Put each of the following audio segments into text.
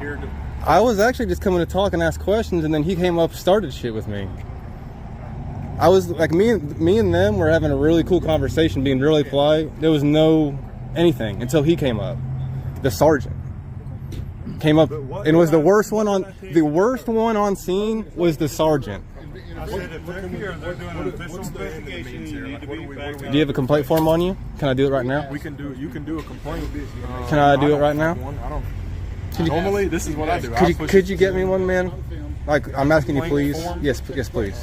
here to... I was actually just coming to talk and ask questions, and then he came up, started shit with me. I was like, me and them were having a really cool conversation, being really polite. There was no anything until he came up. The sergeant came up and was the worst one on. The worst one on scene was the sergeant. I said if they're here, they're doing an official investigation. You need to be back. Do you have a complaint form on you? Can I do it right now? We can do. You can do a complaint. Can I do it right now? I don't. Normally, this is what I do. Could you get me one, man? Like, I'm asking you, please. Yes, please.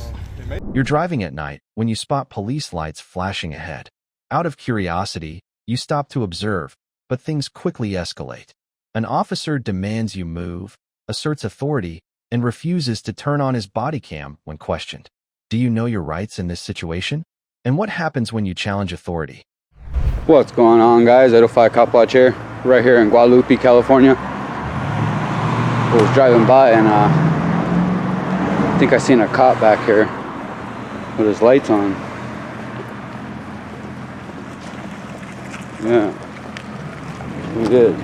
You're driving at night when you spot police lights flashing ahead. Out of curiosity, you stop to observe, but things quickly escalate. An officer demands you move, asserts authority, and refuses to turn on his body cam when questioned. Do you know your rights in this situation? And what happens when you challenge authority? What's going on, guys? 805 Cop Watch here, right here in Guadalupe, California. I was driving by and I think I seen a cop back here with his lights on. Yeah, we did.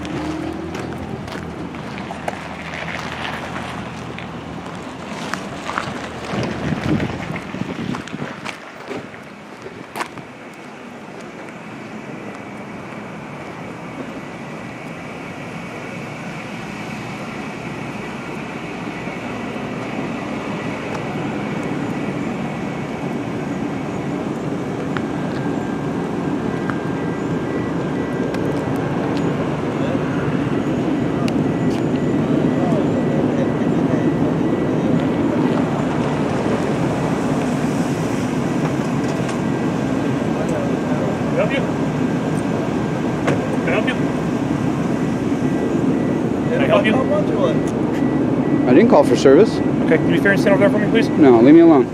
I didn't call for service. Okay, can you be fair and stand over there for me, please? No, leave me alone.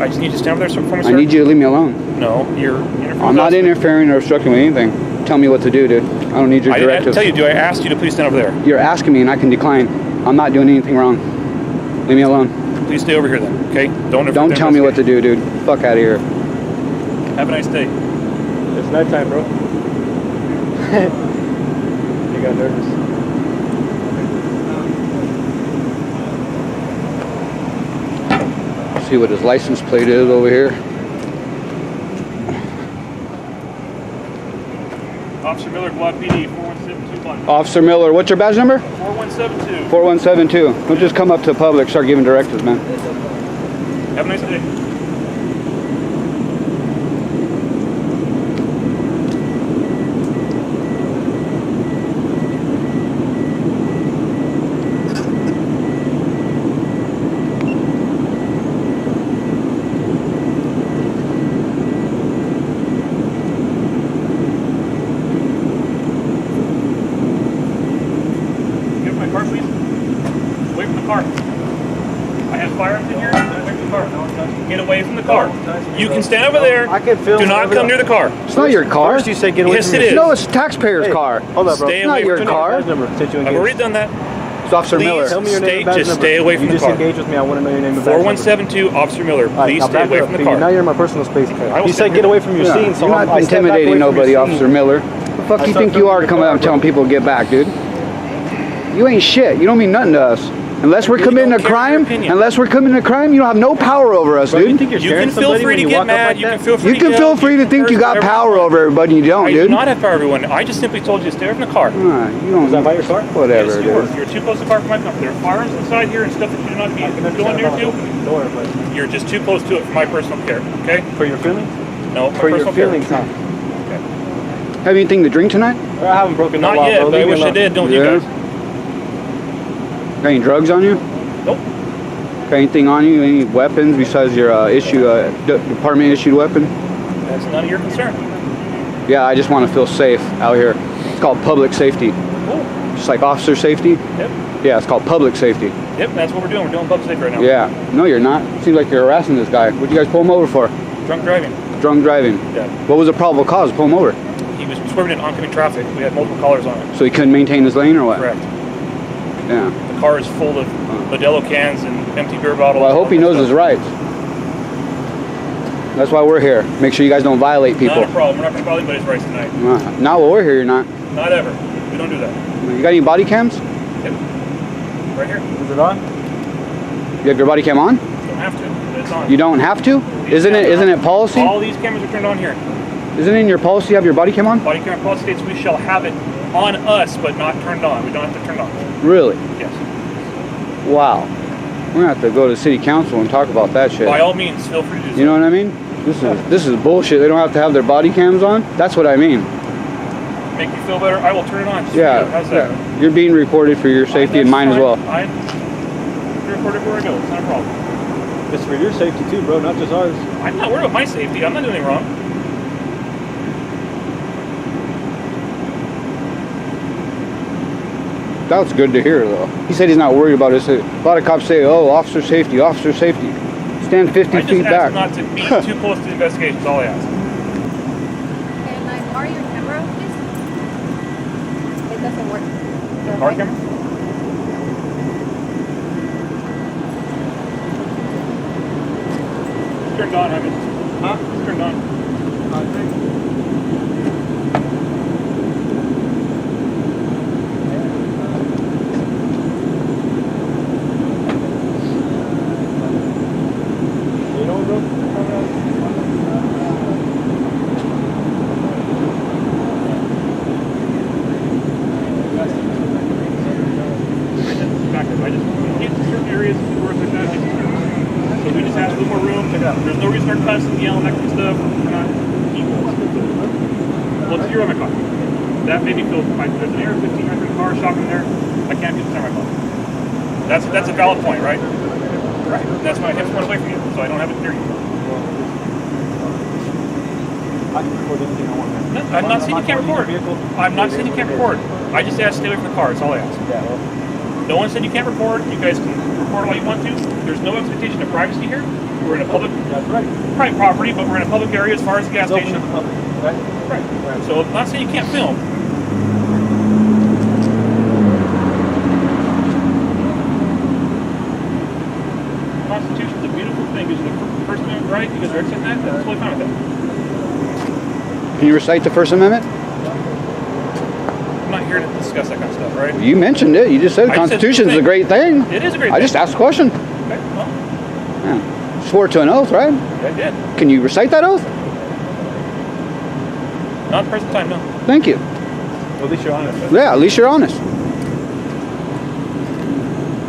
I just need you to stand over there for me, sir. I need you to leave me alone. No, you're interfering. I'm not interfering or obstructing with anything. Tell me what to do, dude. I don't need your directives. I tell you, do I ask you to please stand over there? You're asking me and I can decline. I'm not doing anything wrong. Leave me alone. Please stay over here then, okay? Don't tell me what to do, dude. Fuck out of here. Have a nice day. It's nighttime, bro. You got nervous. See what his license plate is over here. Officer Miller, Quad PD, 4172. Officer Miller, what's your badge number? 4172. 4172. Don't just come up to the public, start giving directives, man. Have a nice day. Get away from the car. You can stand over there. I can film. Do not come near the car. It's not your car. First you say get away Yes, from it is. No, it's taxpayer's car. Hold up, bro. Stay It's not away your from car. Badge number. Since you I've engaged. already done that. It's Officer Miller. Tell me your name and badge Just number. stay away from you the car. just engaged with me. I want to know your name and badge number. 4172, Officer Miller. Please Now stay back away up, from the because car. now you're in my personal space. I will You stay said get away from your scene, so You're not I stepped back away intimidating from nobody, your scene. Officer Miller. The fuck you think you are coming out and telling people to get back, dude? You ain't shit. You don't mean nothing to us. Unless we're committing a crime, you don't have no power over us, dude. You can feel free to get mad. You can feel free You can feel free to think you got power over everybody, you don't, I dude. do not have power over everyone. I just simply told you to stay away from the car. You don't. Is that by your car? Whatever, Yes, you dude. are. You're too close to the car for my comfort. There are firearms inside here and stuff that you do not need. If you go in there too, Door, but you're just too close to it for my personal care. Okay? for your feelings? No, my For your personal care. feelings, huh? Have anything to drink tonight? I haven't broken no Not law, yet, bro. but I Leave me wish I alone. did, don't Yeah. you guys? Got any drugs on you? Nope. Got anything on you? Any weapons besides your department issued weapon? That's none of your concern. Yeah, I just want to feel safe out here. It's called public safety. Cool. Just like officer safety. Yep. Yeah, it's called public safety. Yep, that's what we're doing. We're doing public safety right now. Yeah. No, you're not. Seems like you're harassing this guy. What'd you guys pull him over for? Drunk driving. Drunk driving. Yeah. What was the probable cause to pull him over? He was swerving in oncoming traffic. We had multiple callers on it. So he couldn't maintain his lane or what? Correct. Yeah. The car is full of Modelo cans and empty beer bottles. Well, I hope he knows his rights. That's why we're here. Make sure you guys don't violate people. Not a problem. We're not going to violate anybody's rights tonight. Not while we're here, you're not. Not ever. We don't do that. You got any body cams? Yep. Right here. Is it on? You have your body cam on? Don't have to, but it's on. You don't have to? Isn't it policy? All these cameras are turned on here. Isn't it in your policy you have your body cam on? Body camera policy states we shall have it on us, but not turned on. We don't have to turn it on. Really? Yes. Wow. We're gonna have to go to city council and talk about that shit. By all means, feel free to do so. You know what I mean? This is bullshit. They don't have to have their body cams on. That's what I mean. Make you feel better? I will turn it on. Just Yeah. for you. How's that? Yeah. You're being recorded for your safety and mine as well. I record everywhere I go. It's not a problem. It's for your safety too, bro, not just ours. I'm not worried about my safety. I'm not doing anything wrong. That's good to hear, though. He said he's not worried about it. A lot of cops say, "Oh, officer safety, officer safety." Stand 50 I just feet asked back. not to be too close to the investigation. That's all I ask. Can I borrow your camera, please? It doesn't work. The Car light- camera? It's turned on, haven't it? Huh? It's turned on. You know, bro? I just get to certain areas where there's not so we just have a little more room. There's no reason to start cussing, yelling, that kind of stuff. We're not equal. Well, it's your car. That made me feel fine. There's an AR-15 right in the car, shotgun there. I can't get the my car. That's a valid point, right? Right. That's why my hips went away from you, so I don't have it near you. I can record anything I want. No, I'm not saying you can't record. I'm not saying you can't record. I just asked to stay away from the car. That's all I asked. Yeah, well, No one said you can't record. You guys can record all you want to. There's no expectation of privacy here. We're in a public, that's right. private property, but we're in a public area as far as the gas It's open station. to the public, right? Right. So I'm not saying you can't film. The Constitution's a beautiful thing. It's the First Amendment right. You guys are accepting that. That's totally fine with that. Can you recite the First Amendment? I'm not here to discuss that kind of stuff, right? You mentioned it. You just said the I just said Constitution is a thing. great thing. It is a great I thing. just asked a question. Okay, well, Yeah. Swore to an oath, right? I did. Can you recite that oath? Not at the present time, no. Thank you. Well, at least you're honest. Yeah, at least you're honest.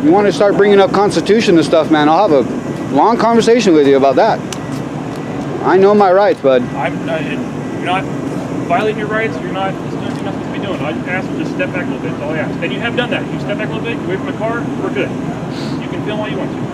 You want to start bringing up Constitution and stuff, man, I'll have a long conversation with you about that. I know my rights, bud. You're not violating your rights. You're not doing what you're not supposed to be doing. I just asked you to step back a little bit. That's all I asked. And you have done that. You step back a little bit, away from the car, we're good. You can film all you want to.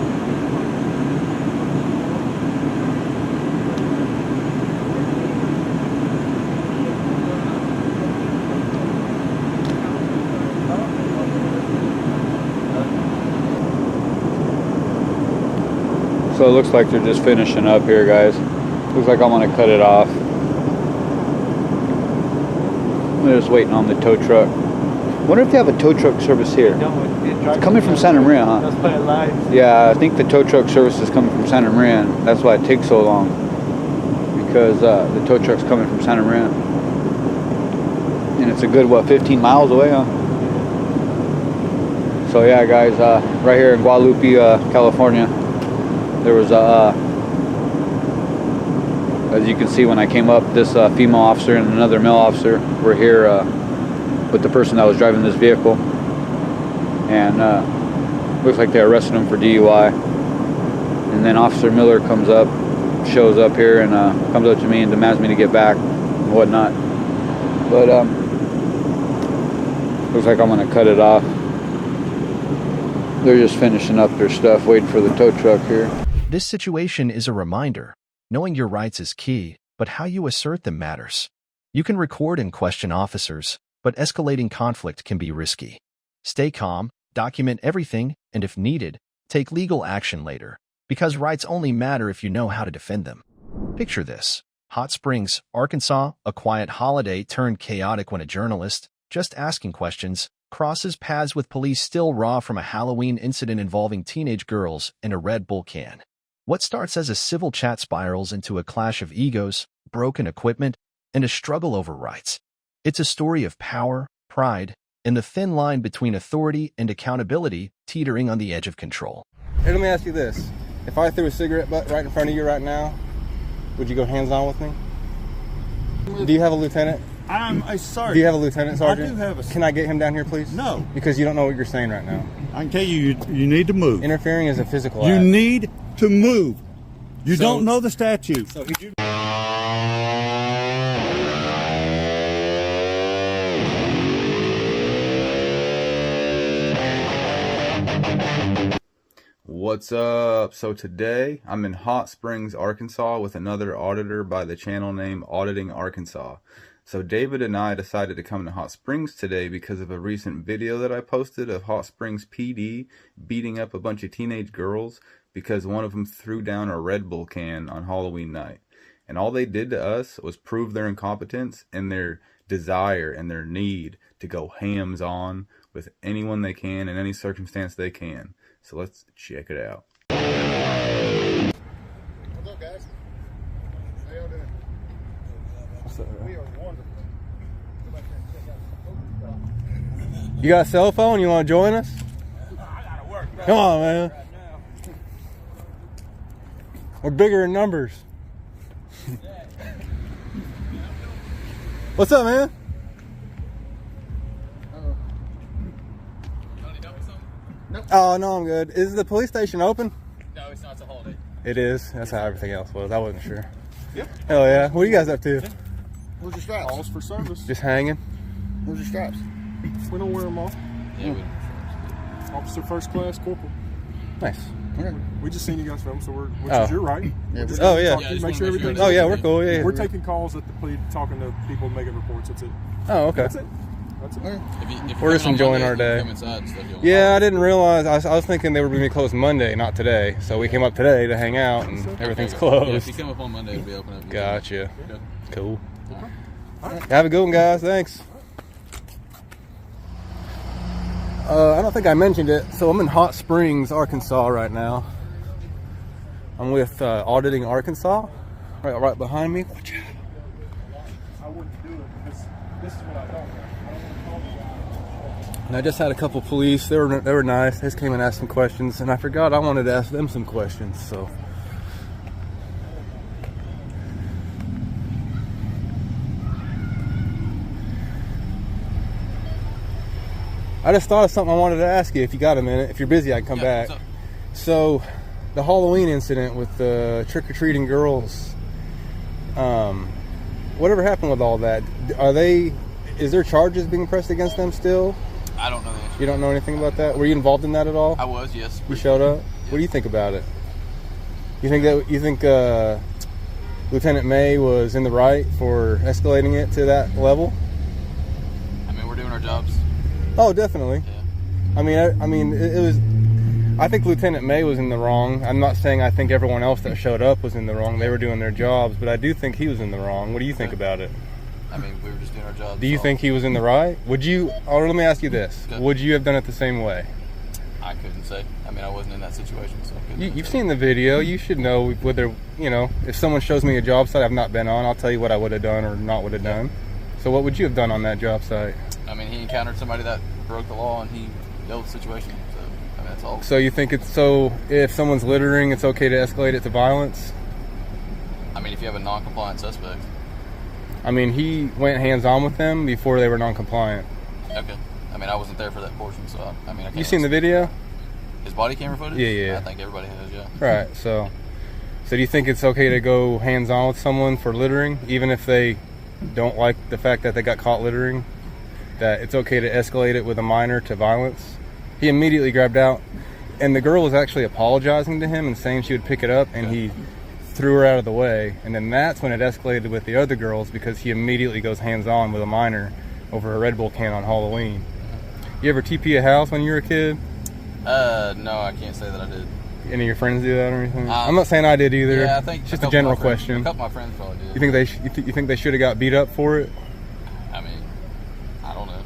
So it looks like they're just finishing up here, guys. Looks like I'm gonna cut it off. We're just waiting on the tow truck. Wonder if they have a tow truck service here. It's coming from Santa Maria, huh? Let's play it live. Yeah, I think the tow truck service is coming from Santa Maria. And that's why it takes so long. Because the tow truck's coming from Santa Maria. And it's a good, what, 15 miles away, huh? So yeah, guys, right here in Guadalupe, California, there was as you can see when I came up, this female officer and another male officer were here with the person that was driving this vehicle. And looks like they arrested him for DUI. And then Officer Miller comes up, shows up here, and comes up to me and demands me to get back and whatnot. But looks like I'm gonna cut it off. They're just finishing up their stuff, waiting for the tow truck here. This situation is a reminder. Knowing your rights is key, but how you assert them matters. You can record and question officers, but escalating conflict can be risky. Stay calm, document everything, and if needed, take legal action later, because rights only matter if you know how to defend them. Picture this. Hot Springs, Arkansas, a quiet holiday turned chaotic when a journalist, just asking questions, crosses paths with police still raw from a Halloween incident involving teenage girls and a Red Bull can. What starts as a civil chat spirals into a clash of egos, broken equipment, and a struggle over rights. It's a story of power, pride, and the thin line between authority and accountability teetering on the edge of control. Hey, let me ask you this. If I threw a cigarette butt right in front of you right now, would you go hands-on with me? Do you have a lieutenant? I'm a sergeant. Do you have a lieutenant, sergeant? I do have a... Can I get him down here, please? No. Because you don't know what you're saying right now. I can tell you, you need to move. Interfering is a physical You act. need to move. You So- don't know the statute. So he... What's up? So today I'm in Hot Springs, Arkansas with another auditor by the channel name Auditing Arkansas. So David and I decided to come to Hot Springs today because of a recent video that I posted of Hot Springs PD beating up a bunch of teenage girls because one of them threw down a Red Bull can on Halloween night. And all they did to us was prove their incompetence and their desire and their need to go hams on with anyone they can in any circumstance they can. So let's check it out. What's up, guys? How y'all doing? What's up, bro? We are wonderful. Go back there and check out the stuff. You got a cell phone? You want to join us? I gotta work. Come on, man. We're bigger in numbers. What's up, man? Oh, no, I'm good. Is the police station open? No, it's not. It's a holiday. It is. That's how everything else was. I wasn't sure. Yep. Hell yeah. What are you guys up to? Where's your straps? Calls for service. Just hanging? Where's your straps? We don't wear them all. Yeah, Officer first class, corporal. Nice. Okay. We just seen you guys film, so which Oh. is your right. Yeah, Just Oh, yeah. talk to you, make sure everything's Oh, yeah, we're cool. Yeah. We're taking calls at the police, talking to people, making reports. That's it. Oh, okay. That's it. That's it. Okay. if We're just enjoying our day. Come inside and stuff, you want Yeah, I didn't realize. I was thinking they were going to be closed Monday, not today. So we came up today to hang out, and everything's Yeah, if closed. you come up on Monday, it'll be open up. Gotcha. Okay. Cool. All right. Have a good one, guys. Thanks. I don't think I mentioned it. So I'm in Hot Springs, Arkansas right now. I'm with Auditing Arkansas, right behind me. Watch out. I wouldn't do it because this is what I don't want. And I just had a couple police. They were nice. They just came and asked some questions, and I forgot I wanted to ask them some questions. So. I just thought of something I wanted to ask you. If you got a minute, if you're busy, I can come back. what's up? So, the Halloween incident with the trick-or-treating girls. Whatever happened with all that? Is there charges being pressed against them still? I don't know the answer. You don't know anything about that? Were you involved in that at all? I was, yes. You showed up? What do you think about it? You think Lieutenant May was in the right for escalating it to that level? I mean, we're doing our jobs. Oh, definitely. Yeah. I mean, it was. I think Lieutenant May was in the wrong. I'm not saying I think everyone else that showed up was in the wrong. They were doing their jobs, but I do think he was in the wrong. What do you think about it? I mean, we were just doing our jobs. Do you think he was in the right? Would you? Or let me ask you this: Okay. would you have done it the same way? I couldn't say. I mean, I wasn't in that situation, so I couldn't. You've say. seen the video. You should know whether, if someone shows me a job site I've not been on, I'll tell you what I would have done or not would have done. So what would you have done on that job site? I mean, he encountered somebody that broke the law, and he dealt with the situation. So, I mean, that's all. So you think if someone's littering, it's okay to escalate it to violence? I mean, if you have a non-compliant suspect. I mean, he went hands-on with them before they were non-compliant. Okay. I mean, I wasn't there for that portion, so I mean, I can't. You seen the video? His body camera footage? Yeah. I think everybody has, yeah. Right. So do you think it's okay to go hands-on with someone for littering, even if they don't like the fact that they got caught littering? That it's okay to escalate it with a minor to violence? He immediately grabbed out, and the girl was actually apologizing to him and saying she would pick it up, and he threw her out of the way. And then that's when it escalated with the other girls, because he immediately goes hands-on with a minor over a Red Bull can on Halloween. You ever TP a house when you were a kid? No, I can't say that I did. Any of your friends do that or anything? I'm not saying I did either. Yeah, I think it's just a a general couple of question. A couple of my friends probably did. You think they should have got beat up for it? I mean, I don't know.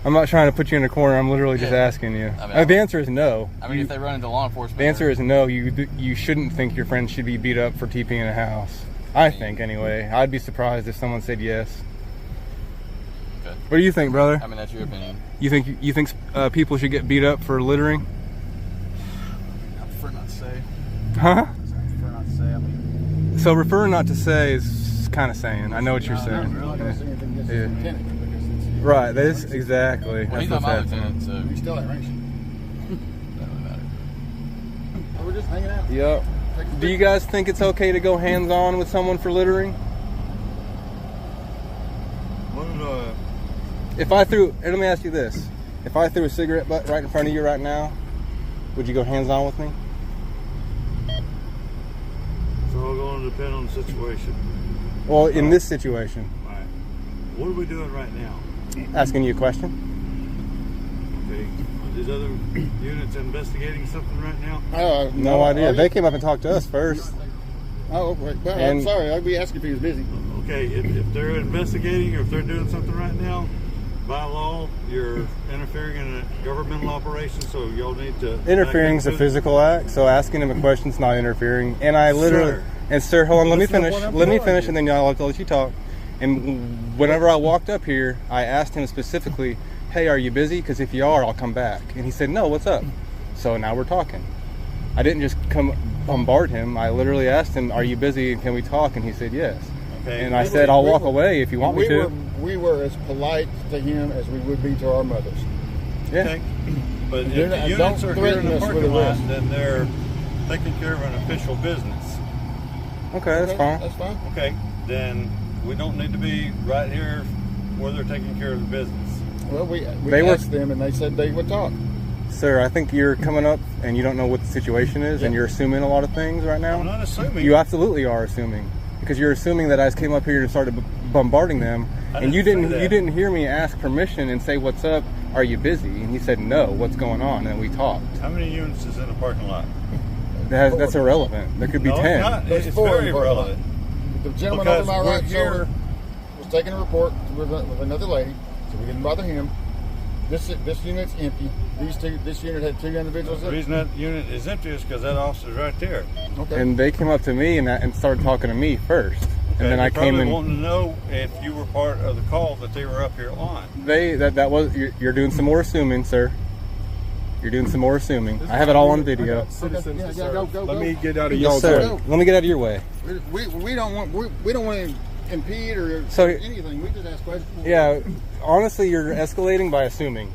I'm not trying to put you in a corner. I'm literally just asking you. I mean, The answer is no. I mean, if they run into law enforcement, The answer is no. You shouldn't think your friends should be beat up for TPing in a house. I think anyway. I'd be surprised if someone said yes. Okay. What do you think, brother? I mean, that's your opinion. You think people should get beat up for littering? I prefer not to say. Huh? I prefer not to say. I mean, So referring not to say is kind of saying. I know what you're saying. I'm not going to say anything against Yeah. his lieutenant because it's Right. That's exactly. well, That's he's what's not my happening. lieutenant, so we still ain't racing. doesn't really matter. So we're just hanging out. Yep. Do you guys think it's okay to go hands-on with someone for littering? If I threw, and let me ask you this: if I threw a cigarette butt right in front of you right now, would you go hands-on with me? It's all going to depend on the situation. Well, in this situation, All right. What are we doing right now? asking you a question. Okay. Are these other units investigating something right now? No idea. They came up and talked to us first. Oh, wait, well, I'm And- sorry. I'd be asking if he was busy. Okay, if they're investigating or if they're doing something right now, by law, you're interfering in a governmental operation, so y'all need to... Interfering is a physical act, so asking him a question's not interfering. And I literally, Sir. and sir, hold on, let me That's not finish. what I'm Let me telling finish, you. and then I'll have to let you talk. And whenever I walked up here, I asked him specifically, "Hey, are you busy? Because if you are, I'll come back." And he said, "No, what's up?" So now we're talking. I didn't just come bombard him. I literally asked him, "Are you busy? And can we talk?" And he said, "Yes." Okay. And I said, "I'll walk away if you want me to." We were as polite to him as we would be to our mothers. Yeah. Okay. But if You're the not- units don't are here in threaten the us with parking lot, arrest. then they're taking care of an official business. Okay, that's Okay, fine. That's fine. Okay, then we don't need to be right here where they're taking care of the business. Well, we They were- asked them, and they said they would talk. Sir, I think you're coming up and you don't know what the situation is, and Yeah. you're assuming a lot of things right now. I'm not assuming. You absolutely are assuming, because you're assuming that I just came up here and started bombarding them, I and you didn't say didn't that. you didn't hear me ask permission and say, "What's up? Are you busy?" And he said, "No. What's going on?" And we talked. How many units is in the parking lot? That's irrelevant. There could be No, 10. it's not. There's It's four very in the parking lot. relevant. The gentleman Because over my we're right here- shoulder was taking a report with another lady, so we didn't bother him. This unit's empty. This unit had 2 individuals The in it. reason that unit is empty is because that officer's right there. Okay. And they came up to me and started talking to me first, and then They I came probably in. wanting to know if you were part of the call that they were up here on. That was you're doing some more assuming, sir. You're doing some more assuming. I have it all on video. Okay, yeah, go. Let me get out of Yes, y'all's sir. way. Let me get out of your way. We don't want to impede or So- anything. We just ask questions. Yeah, honestly, you're escalating by assuming.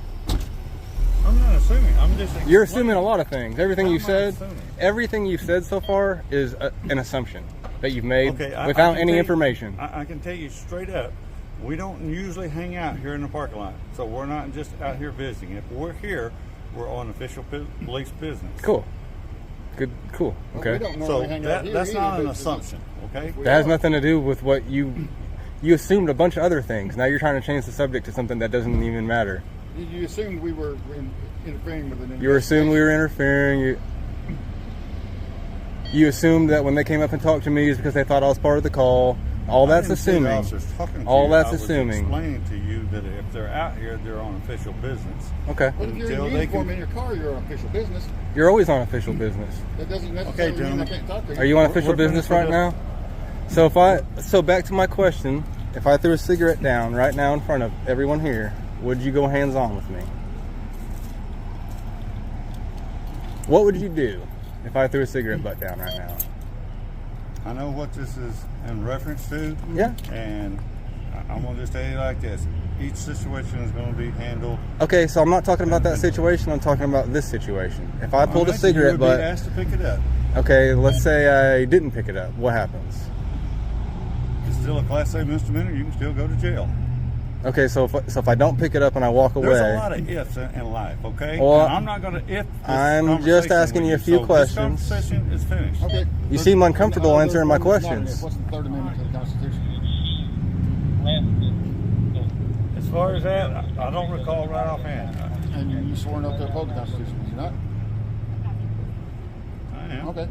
I'm not assuming. I'm just. You're assuming a lot of things. Everything I'm you not said, assuming. everything you've said so far is an assumption that you've made Okay, I without can any tell you- information. I can tell you straight up, we don't usually hang out here in the parking lot, so we're not just out here visiting. If we're here, we're on official police business. Cool. Good. Cool. We Okay. don't So normally hang out here that's not either, an but assumption, okay? That has nothing to do with what you assumed a bunch of other things. Now you're trying to change the subject to something that doesn't even matter. You assumed we were interfering with an You assumed we were interfering. You assumed that when they came up and talked to me is because they thought I was part of the call. All that's I didn't see the assuming. officers talking to All you. that's I was assuming. explaining to you that if they're out here, they're on official business. Okay. But if you're Until in they uniform can- in your car, you're on official business. You're always on official business. That doesn't Okay, necessarily mean I gentlemen. can't talk to you. Are you on We're- official we're business finished right with now? So back to my question, if I threw a cigarette down right now in front of everyone here, would you go hands on with me? What would you do if I threw a cigarette butt down right now? I know what this is in reference to. Yeah. And I'm going to just tell you like this. Each situation is going to be handled. Okay, so I'm not talking about that situation, I'm talking about this situation. If I pulled a You cigarette would be butt, asked to pick it up. okay, let's say I didn't pick it up, what happens? It's still a Class A misdemeanor. You can still go to jail. Okay, so if I don't pick it up and I walk away, There's a lot of ifs in life, okay? Well, and I'm not going to if this I'm just conversation asking with you a few so questions. This conversation is finished. Okay. You seem uncomfortable No, answering my there's one that's not an questions. if. What's the Third Amendment to the Constitution? As far as that, I don't recall right offhand. And you swore not to uphold the Constitution, did you not? I am. Okay.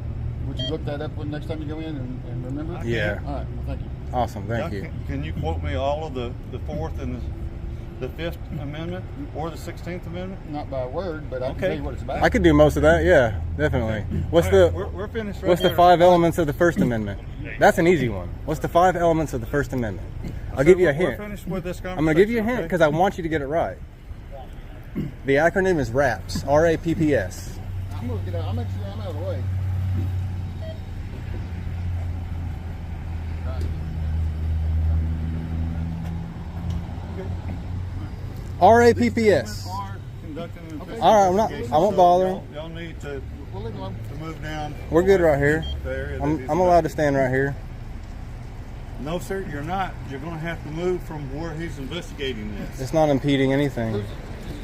Would you look that up when next time you go in and remember? it? Yeah. All right. Well, thank you. Awesome, thank Now, you. Can you quote me all of the Fourth and the Fifth Amendment or the 16th Amendment? Not by word, but I can Okay. tell you what it's about. I could do most of that, yeah, definitely. What's All right, the we're finished right what's the there. 5 elements of the First Amendment? That's an easy one. What's the 5 elements of the First Amendment? I'll give you a hint. We're finished with this conversation. I'm going to give you a hint because I want you to get it right. The acronym is RAPS. R-A-P-P-S. I'm gonna get out. I'm out of the way. R-A-P-P-S. All right, I won't bother him. Y'all need to move down. We're good right here. There, I'm allowed to stand right here. No, sir, you're not. You're going to have to move from where he's investigating this. It's not impeding anything.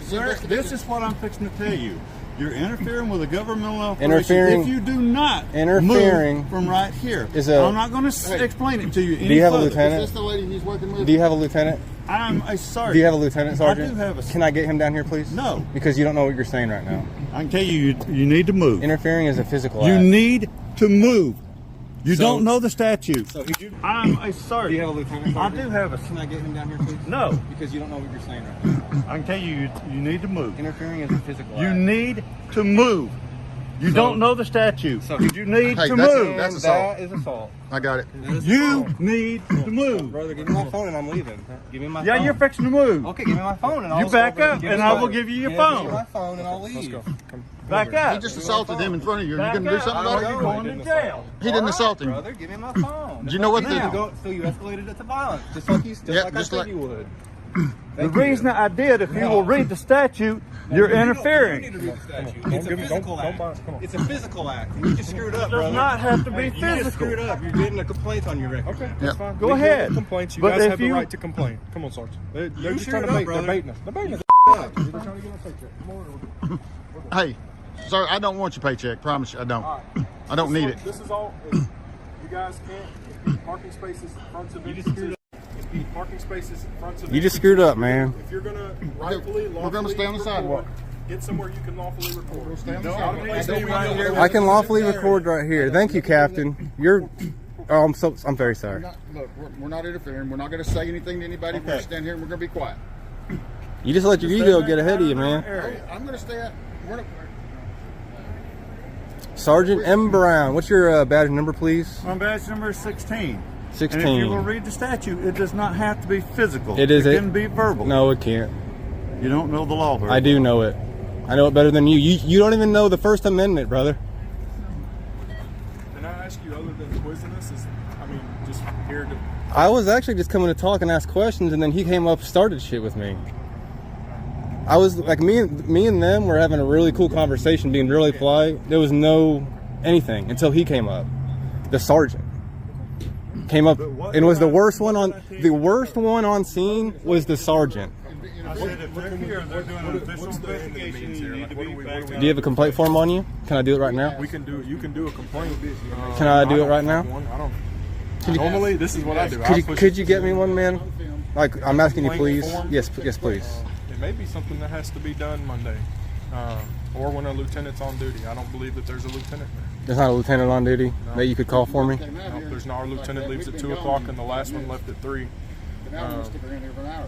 Sir, this is what I'm fixing to tell you. You're interfering with a governmental operation. Interfering. If you do not Interfering move from right here, is I'm not going to explain it to you. Do you have a further. lieutenant? Is this the lady he's working with? Do you have a lieutenant? I'm a sergeant. Do you have a lieutenant, sergeant? I do have a. Can I get him down here, please? No. Because you don't know what you're saying right now. I can tell you, you need to move. Interfering is a physical You act. need to move. You So- don't know the statute. So I'm a sergeant. do you have a lieutenant, I sergeant? do have a. Can I get him down here, please? No. Because you don't know what you're saying right now. I can tell you, you need to move. Interfering is a physical act. You need to move. You don't know the statute. So- You need Hey, to that's- move. that's assault. That is assault. I got it. You need to move. Brother, give me my phone and I'm leaving. Give me my Yeah, phone. you're fixing to move. Okay, give me my phone and I'll You back go over up give and me I my- will give you your Give me phone. my phone and I'll leave. Let's go. Back He up. just assaulted him in front of you. You Back gonna do up. something Or about you're it? going to jail. He didn't assault him. Brother, give me my phone. Do you know what So the- you escalated it to violence, just like you Yeah, like I just said like- you would. The reason I did, if you will read the statute, you're You don't interfering. need to read the statute. It's a physical act. It's a physical act. You just screwed up, It brother. does not have to be You just physical. screwed up. You're getting a complaint on your record. Okay, Yeah. that's fine. Go Legal ahead. Complaints. You But guys if have the you- right to complain. Come on, Sarge. They're just screwed trying to up, bait. They're brother. baiting us. They're baiting us. Up. They're trying to get us paycheck. Come on. Hey, sir, I don't want your paycheck. Promise you, I don't. I don't need it. This is all. You guys can't be parking spaces in front of it. Parking spaces in front of You just screwed up, man. If you're gonna rightfully, We're gonna stay on the sidewalk. Get somewhere you can lawfully record. We'll stay on the Not a sidewalk. place I that don't you want know to- where- I can lawfully record right here. Thank you, Captain. I'm very sorry. Look, we're not interfering. We're not going to say anything to anybody. We're going to stand here and we're going to be quiet. You just let your ego get ahead of you, man. I'm going to stay at. Sergeant M. Brown, what's your badge number, please? My badge number is 16. 16. And if you will read the statute, it does not have to be physical. It is. It can be verbal. No, it can't. You don't know the law very I do know it. I know it better than you. You don't even know the First Amendment, brother. Can I ask you, other than quizzing us, just here to. I was actually just coming to talk and ask questions, and then he came up, started shit with me. I was like, me and them were having a really cool conversation, being really polite. There was no anything until he came up. The sergeant came up and was the worst one on. The worst one on scene was the sergeant. I said if they're here, they're doing an official investigation. You need to be back Do you have a complaint form on you? Can I do it right now? We can do. You can do a complaint. Can I do it right now? I don't. Normally, this is what I do. Could you get me one, man? Like, I'm asking you, please. Yes, please. It may be something that has to be done Monday, or when a lieutenant's on duty. I don't believe that there's a lieutenant there. There's not a lieutenant on duty that you could call for me? No, there's not. Our lieutenant leaves at 2 o'clock, and the last one left at 3. Now we're going to stick around here for an hour.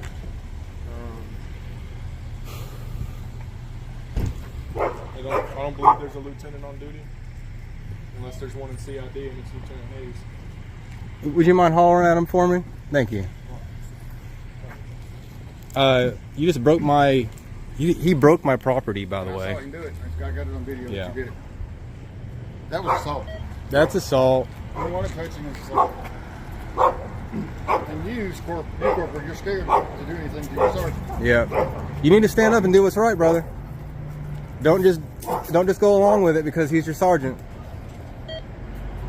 I don't believe there's a lieutenant on duty, unless there's one in CID and it's Lieutenant Hayes. Would you mind hollering at him for me? Thank you. You just broke my... He broke my property, by the I saw way. him do it. I got it on video. Yeah. You did it. That was assault. That's assault. Underwater touching is assault. And you, Corporal, you're scared to do anything to your sergeant. Yeah. You need to stand up and do what's right, brother. Don't just go along with it because he's your sergeant.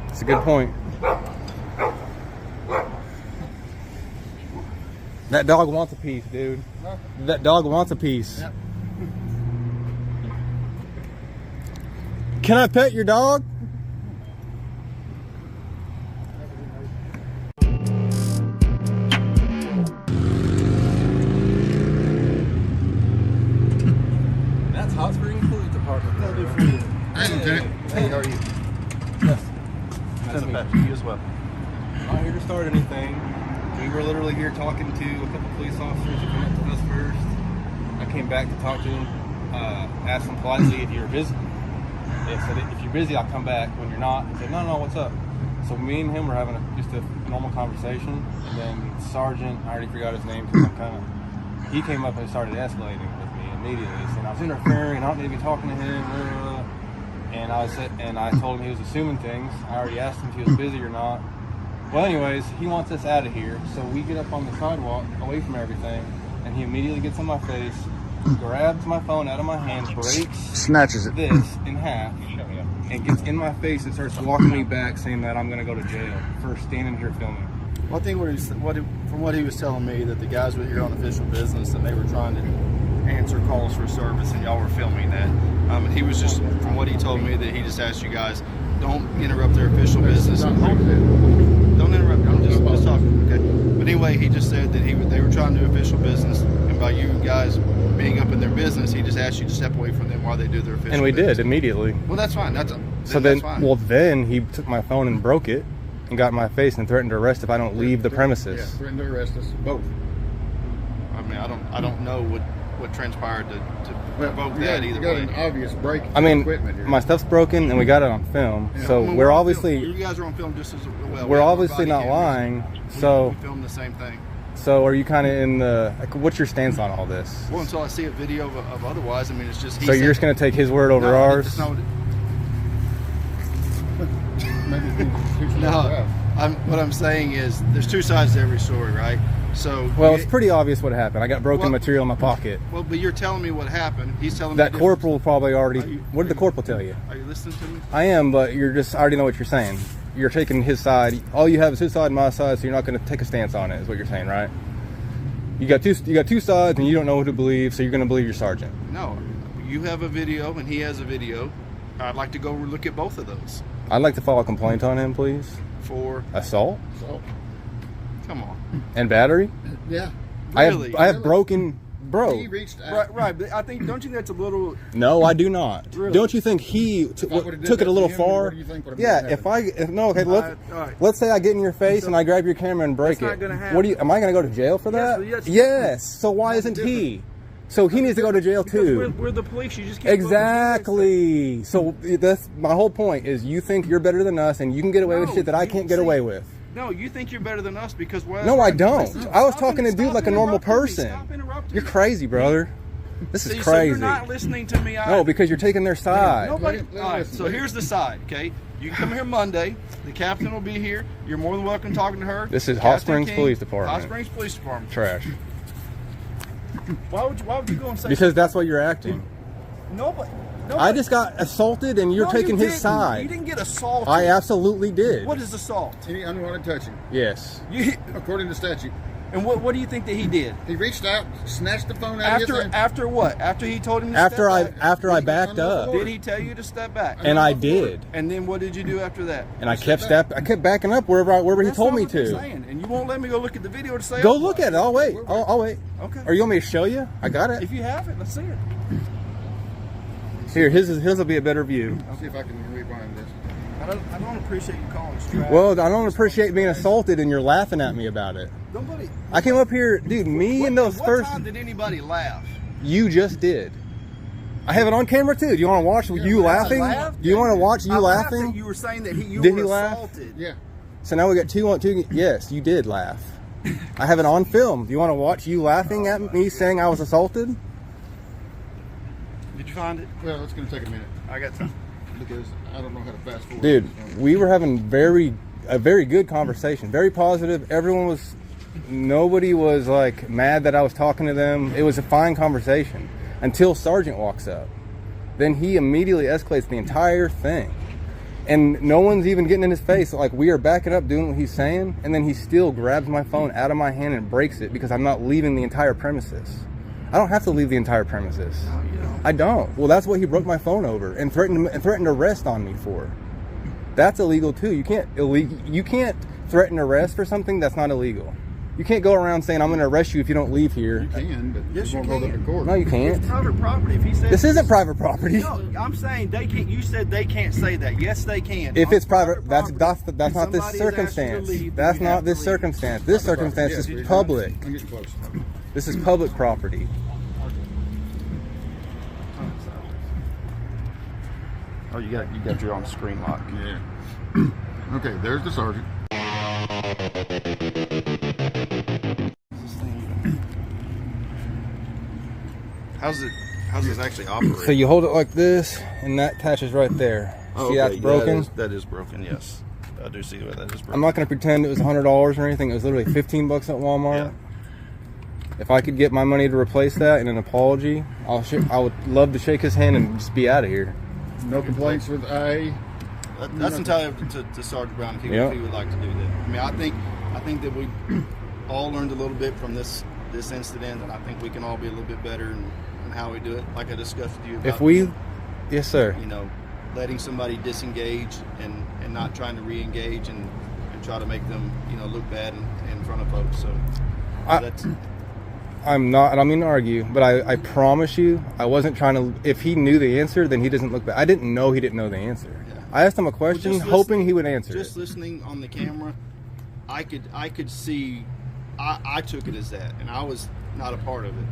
It's a good point. That dog wants a piece, dude. Huh? That dog wants a piece. Yep. Can I pet your dog? That's Hot Springs Police Department. Hey, Lieutenant. Hey, how are you? Yes. Nice to meet you as well. Not here to start anything. We were literally here talking to a couple police officers who came up to us first. I came back to talk to them, asked them politely if you're busy. They said, if you're busy, I'll come back. When you're not, I said, no, what's up? So me and him were having just a normal conversation, and then Sergeant, I already forgot his name because he came up and started escalating with me immediately, saying I was interfering, I don't need to be talking to him, and I told him he was assuming things. I already asked him if he was busy or not. Well, anyways, he wants us out of here, so we get up on the sidewalk away from everything, and he immediately gets on my face, grabs my phone out of my hand, breaks, snatches it, this in half, and gets in my face and starts walking me back, saying that I'm going to go to jail for standing here filming. Well, I think from what he was telling me, that the guys were here on official business and they were trying to answer calls for service, and y'all were filming that. He was just, from what he told me, that he just asked you guys, don't interrupt their official business. Don't interrupt. I'm just talking. Okay. But anyway, he just said that they were trying to do official business, and by you guys being up in their business, he just asked you to step away from them while they do their official business. And we did immediately. Well, that's fine. That's fine. Well, then he took my phone and broke it and got in my face and threatened to arrest if I don't leave the premises. Yeah, threatened to arrest us both. I mean, I don't know what transpired to provoke that either You got way. an obvious break. I mean, equipment here. my stuff's broken and we got it on film, Yeah, so I mean, we're on obviously film. You guys are on film just as well. we're obviously not lying. So we filmed the same thing. So are you kind of in the, like, what's your stance on all this? Well, until I see a video of otherwise, I mean, it's just. So you're just going to take his word over ours? It's not, Maybe no. What I'm saying is, there's two sides to every story, right? So. Well, it's pretty obvious what happened. I got broken material in my pocket. Well, but you're telling me what happened. He's telling me. That corporal probably already. What did the corporal tell you? Are you listening to me? I am, but I already know what you're saying. You're taking his side. All you have is his side and my side, so you're not going to take a stance on it, is what you're saying, right? You got two sides, and you don't know who to believe, so you're going to believe your sergeant. No, you have a video, and he has a video. I'd like to go look at both of those. I'd like to file a complaint on him, please. For assault? Come on. And battery? Yeah. Really? I have broken. Bro. He reached out. Right, but I think, don't you think that's a little... No, I do not. Really? Don't you think he took it a little far? Yeah, let's say I get in your face and I grab your camera and break it. Not gonna happen. Am I going to go to jail for that? Yes. So why isn't he? So he needs to go to jail too. We're the police. You just can't. Exactly. So that's my whole point. Is you think you're better than us and you can get away with shit that I can't get away with. No, you think you're better than us because... No, I don't. I was talking to dude like a normal person. You're crazy, brother. This is crazy. So you're not listening to me. No, because you're taking their side. Nobody. All right, so here's the side, okay? You can come here Monday. The captain will be here. You're more than welcome talking to her. This is Hot Springs Police Department. Hot Springs Police Department. Trash. Why would you go and say... Because that's what you're acting. Nobody. I just got assaulted and you're taking his side. You didn't get assaulted. I absolutely did. What is assault? Any unwanted touching. Yes. According to statute. And what do you think that he did? He reached out, snatched the phone out of his hand. After what? After he told him to step back? After I backed up. Did he tell you to step back? And I did. And then what did you do after that? And I kept backing up wherever he told me to. And you won't let me go look at the video to say... Go look at it. I'll wait. I'll wait. Okay. Or you want me to show you? I got it. If you have it, let's see it. Here, his will be a better view. I'll see if I can rewind this. I don't appreciate you calling us trash. Well, I don't appreciate being assaulted and you're laughing at me about it. Nobody. I came up here, dude, and those What time did anybody laugh? You just did. I have it on camera too. Do you want to watch you laughing? Do you want to watch you laughing? You were saying that you did were he laugh? assaulted. Yeah. So now we got two on two. Yes, you did laugh. I have it on film. Do you want to watch you laughing at me saying I was assaulted? Did you find it? Well, it's going to take a minute. I got time. Because I don't know how to fast forward. Dude, we were having a very good conversation. Very positive. Nobody was like mad that I was talking to them. It was a fine conversation until Sergeant walks up. Then he immediately escalates the entire thing. And no one's even getting in his face. Like, we are backing up doing what he's saying. And then he still grabs my phone out of my hand and breaks it because I'm not leaving the entire premises. I don't have to leave the entire premises. No, you don't. I don't. Well, that's what he broke my phone over and threatened arrest on me for. That's illegal too. You can't threaten arrest for something that's not illegal. You can't go around saying I'm going to arrest you if you don't leave here. You can, but yes, you won't go to court. No, you can't. It's private property. If he said this isn't private property. No, I'm saying they can't. You said they can't say that. Yes, they can. If it's private, that's not this circumstance. That's not this circumstance. This circumstance is public. I'm getting close. This is public property. Oh, you got your on screen lock. Yeah. Okay, there's the sergeant. How's this actually operate? So you hold it like this, and that attaches right there. Oh, see, okay. that's broken. That is broken. Yes, I do see that is broken. I'm not going to pretend it was $100 or anything. It was literally 15 bucks at Walmart. Yeah. If I could get my money to replace that and an apology, I would love to shake his hand and just be out of here. No complaints with A. That's entirely up to Sergeant Brown if he would like to do that. I mean, I think that we all learned a little bit from this incident, and I think we can all be a little bit better in how we do it. Like I discussed with you about, yes, sir. You know, letting somebody disengage and not trying to re-engage and try to make them, you know, look bad in front of folks. So that's. I'm not, I don't mean to argue, but I promise you, I wasn't trying to. If he knew the answer, then he doesn't look bad. I didn't know he didn't know the answer. Yeah. I asked him a question, hoping he would answer. Just listening on the camera, I could see. I took it as that, and I was not a part of it,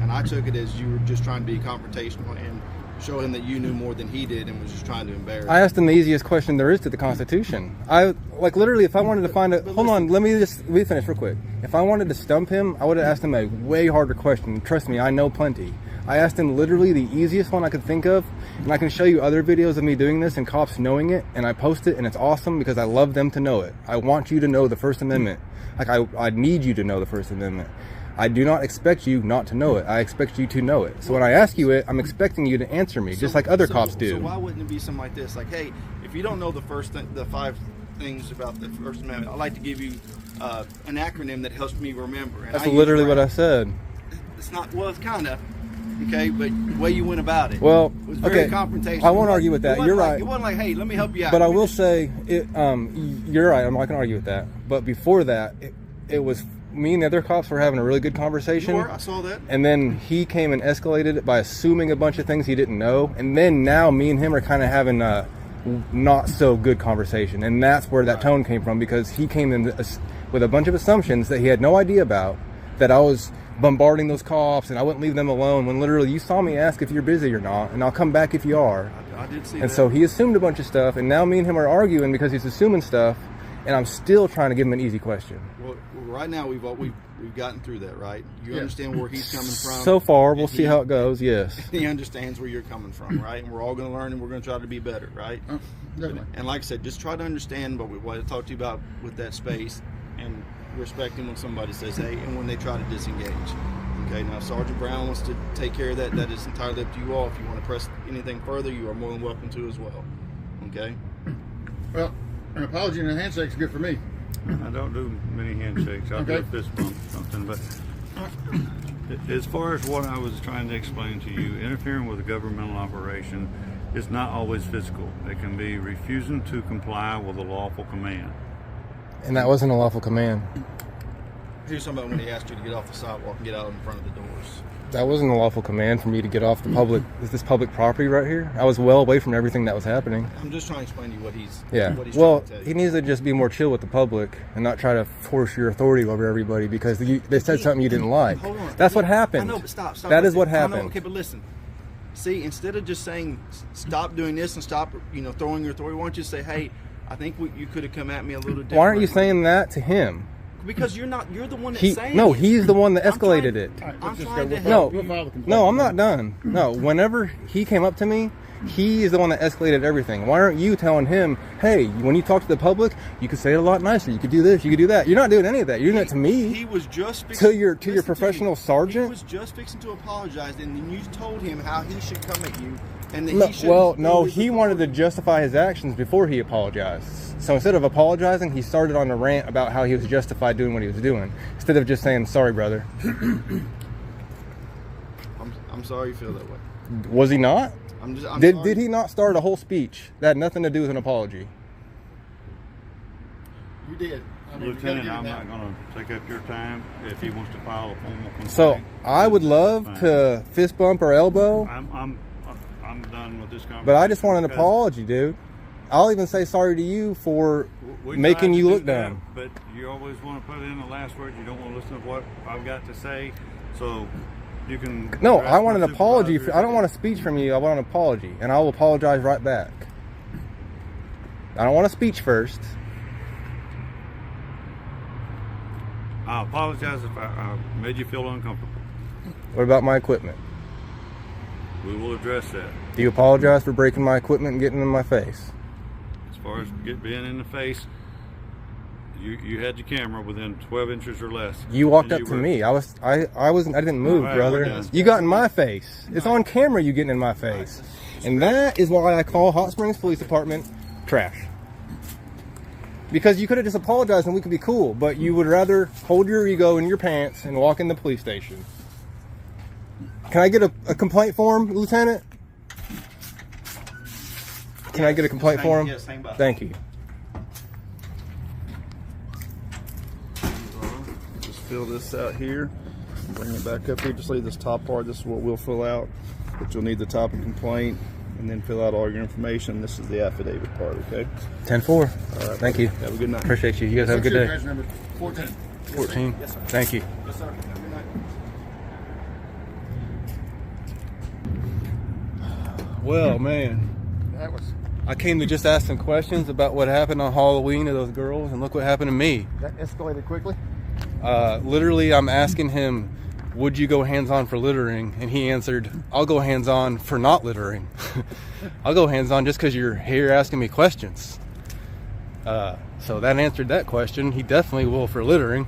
and I took it as you were just trying to be confrontational and show him that you knew more than he did and was just trying to embarrass him. I asked him the easiest question there is to the Constitution. I literally, if I wanted to find a hold on, let me finish real quick. If I wanted to stump him, I would have asked him a way harder question. Trust me, I know plenty. I asked him literally the easiest one I could think of, and I can show you other videos of me doing this and cops knowing it, and I post it, and it's awesome because I love them to know it. I want you to know the First Amendment. Like I need you to know the First Amendment. I do not expect you not to know it. I expect you to know it. So when I ask you it, I'm expecting you to answer me, just like other cops do. So why wouldn't it be something like this? Like, hey, if you don't know the 5 things about the First Amendment, I'd like to give you an acronym that helps me remember. And that's literally what I said. It's not, well, it's kind of, okay, but the way you went about it. Well, it was very confrontational. I won't argue with that. You're right. It wasn't like, hey, let me help you out. But I will say, you're right. I'm not going to argue with that. But before that, it was me and the other cops were having a really good conversation. You were, I saw that. And then he came and escalated it by assuming a bunch of things he didn't know. And then now me and him are kind of having a not so good conversation. And that's where that tone came from, because he came in with a bunch of assumptions that he had no idea about, that I was bombarding those cops and I wouldn't leave them alone, when literally you saw me ask if you're busy or not, and I'll come back if you are. I did see that. And so he assumed a bunch of stuff, and now me and him are arguing because he's assuming stuff, and I'm still trying to give him an easy question. Well, right now we've gotten through that, right? You understand where he's coming from. So far, we'll see how it goes. Yes. He understands where you're coming from, right? And we're all going to learn, and we're going to try to be better, right? And like I said, just try to understand what I talked to you about with that space, and respecting when somebody says hey, and when they try to disengage. Okay, now Sergeant Brown wants to take care of that. That is entirely up to you all. If you want to press anything further, you are more than welcome to as well. Okay? Well, an apology and a handshake is good for me. I don't do many handshakes. I'll do a fist bump or something. But as far as what I was trying to explain to you, interfering with a governmental operation is not always physical. It can be refusing to comply with a lawful command. And that wasn't a lawful command. Here's somebody when he asked you to get off the sidewalk and get out in front of the doors. That wasn't a lawful command for me to get off the public. Is this public property right here? I was well away from everything that was happening. I'm just trying to explain to you what he's. Yeah. What he's well, trying to tell you. he needs to just be more chill with the public and not try to force your authority over everybody because they said something you didn't like. Hold on. That's what happened. I know, but stop. That is what happened. Okay, but listen. See, instead of just saying stop doing this and stop, throwing your authority, why don't you say, hey, I think you could have come at me a little different. Why aren't you saying that to him? Because you're the one that's saying no, it. he's the one that escalated it. I'm trying to help you. No, I'm not done. No, whenever he came up to me, he is the one that escalated everything. Why aren't you telling him, hey, when you talk to the public, you could say it a lot nicer. You could do this, you could do that. You're not doing any of that. You're doing it to me. He was just fixing, to your professional sergeant. He was just fixing to apologize, and then you told him how he should come at you, and that he should. Well, no, he wanted to justify his actions before he apologized. So instead of apologizing, he started on a rant about how he was justified doing what he was doing, instead of just saying, sorry, brother. I'm sorry you feel that way. Was he not? Did he not start a whole speech that had nothing to do with an apology? You did. Lieutenant, I'm not going to take up your time if he wants to file a formal complaint. So I would love to fist bump or elbow. I'm done with this conversation. But I just want an apology, dude. I'll even say sorry to you for making you look dumb. But you always want to put in the last word. You don't want to listen to what I've got to say. So you can. No, I want an apology. I don't want a speech from you. I want an apology, and I will apologize right back. I don't want a speech first. I apologize if I made you feel uncomfortable. What about my equipment? We will address that. Do you apologize for breaking my equipment and getting in my face? As far as being in the face, you had your camera within 12 inches or less. You walked up to me. I didn't move, All right, brother. You got in my face. It's on camera you getting in my face. And that is why I call Hot Springs Police Department trash. Because you could have just apologized and we could be cool, but you would rather hold your ego in your pants and walk in the police station. Can I get a complaint form, Lieutenant? Can I get a complaint form? Yes, hang by. Thank you. Just fill this out here. Bring it back up here. Just leave this top part. This is what we'll fill out. But you'll need the type of complaint and then fill out all your information. This is the affidavit part, okay? 10-4. All right. Thank you. Have a good night. Appreciate you. You guys have a good day. Badge number 14. 14. Yes, sir. Thank you. Yes, sir. Have a good night. Well, man, That was I came to just ask some questions about what happened on Halloween to those girls, and look what happened to me. that escalated quickly. Literally, I'm asking him, would you go hands-on for littering? And he answered, I'll go hands-on for not littering. I'll go hands-on just because you're here asking me questions. So that answered that question. He definitely will for littering.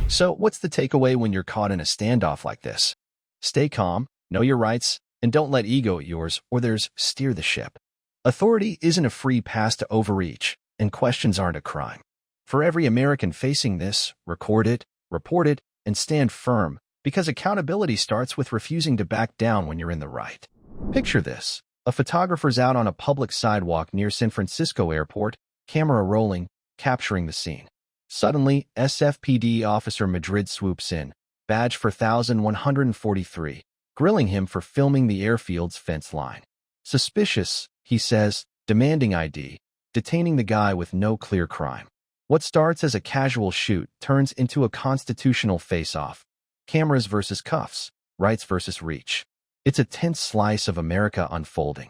So what's the takeaway when you're caught in a standoff like this? Stay calm, know your rights, and don't let ego at yours, or there's steer the ship. Authority isn't a free pass to overreach, and questions aren't a crime. For every American facing this, record it, report it, and stand firm, because accountability starts with refusing to back down when you're in the right. Picture this. A photographer's out on a public sidewalk near San Francisco airport, camera rolling, capturing the scene. Suddenly, SFPD Officer Madrid swoops in, badge for 1143, grilling him for filming the airfield's fence line. Suspicious, he says, demanding ID, detaining the guy with no clear crime. What starts as a casual shoot turns into a constitutional face-off. Cameras versus cuffs, rights versus reach. It's a tense slice of America unfolding.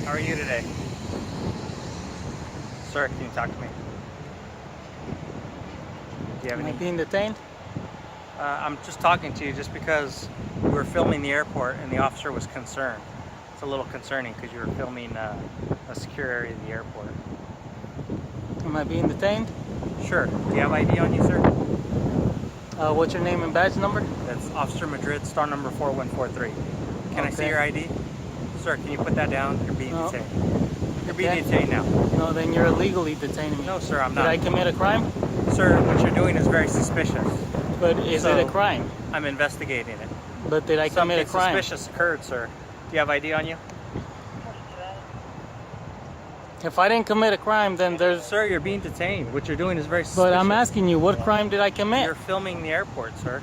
How are you today? Sir, can you talk to me? Do you have any? Being detained? I'm just talking to you just because we were filming the airport and the officer was concerned. It's a little concerning because you were filming a secure area of the airport. Am I being detained? Sure. Do you have ID on you, sir? What's your name and badge number? That's Officer Madrid, star number 4143. Can I see Okay. your ID? Sir, can you put that down? You're being No. detained. You're being Okay. detained now. No, then you're illegally detaining me. No, sir, I'm Did not. I commit a crime? Sir, what you're doing is very suspicious. But is it a crime? I'm investigating it. But did I commit a crime? Something suspicious occurred, sir. Do you have ID on you? If I didn't commit a crime, then there's... Sir, you're being detained. What you're doing is very suspicious. But I'm asking you, what crime did I commit? You're filming the airport, sir.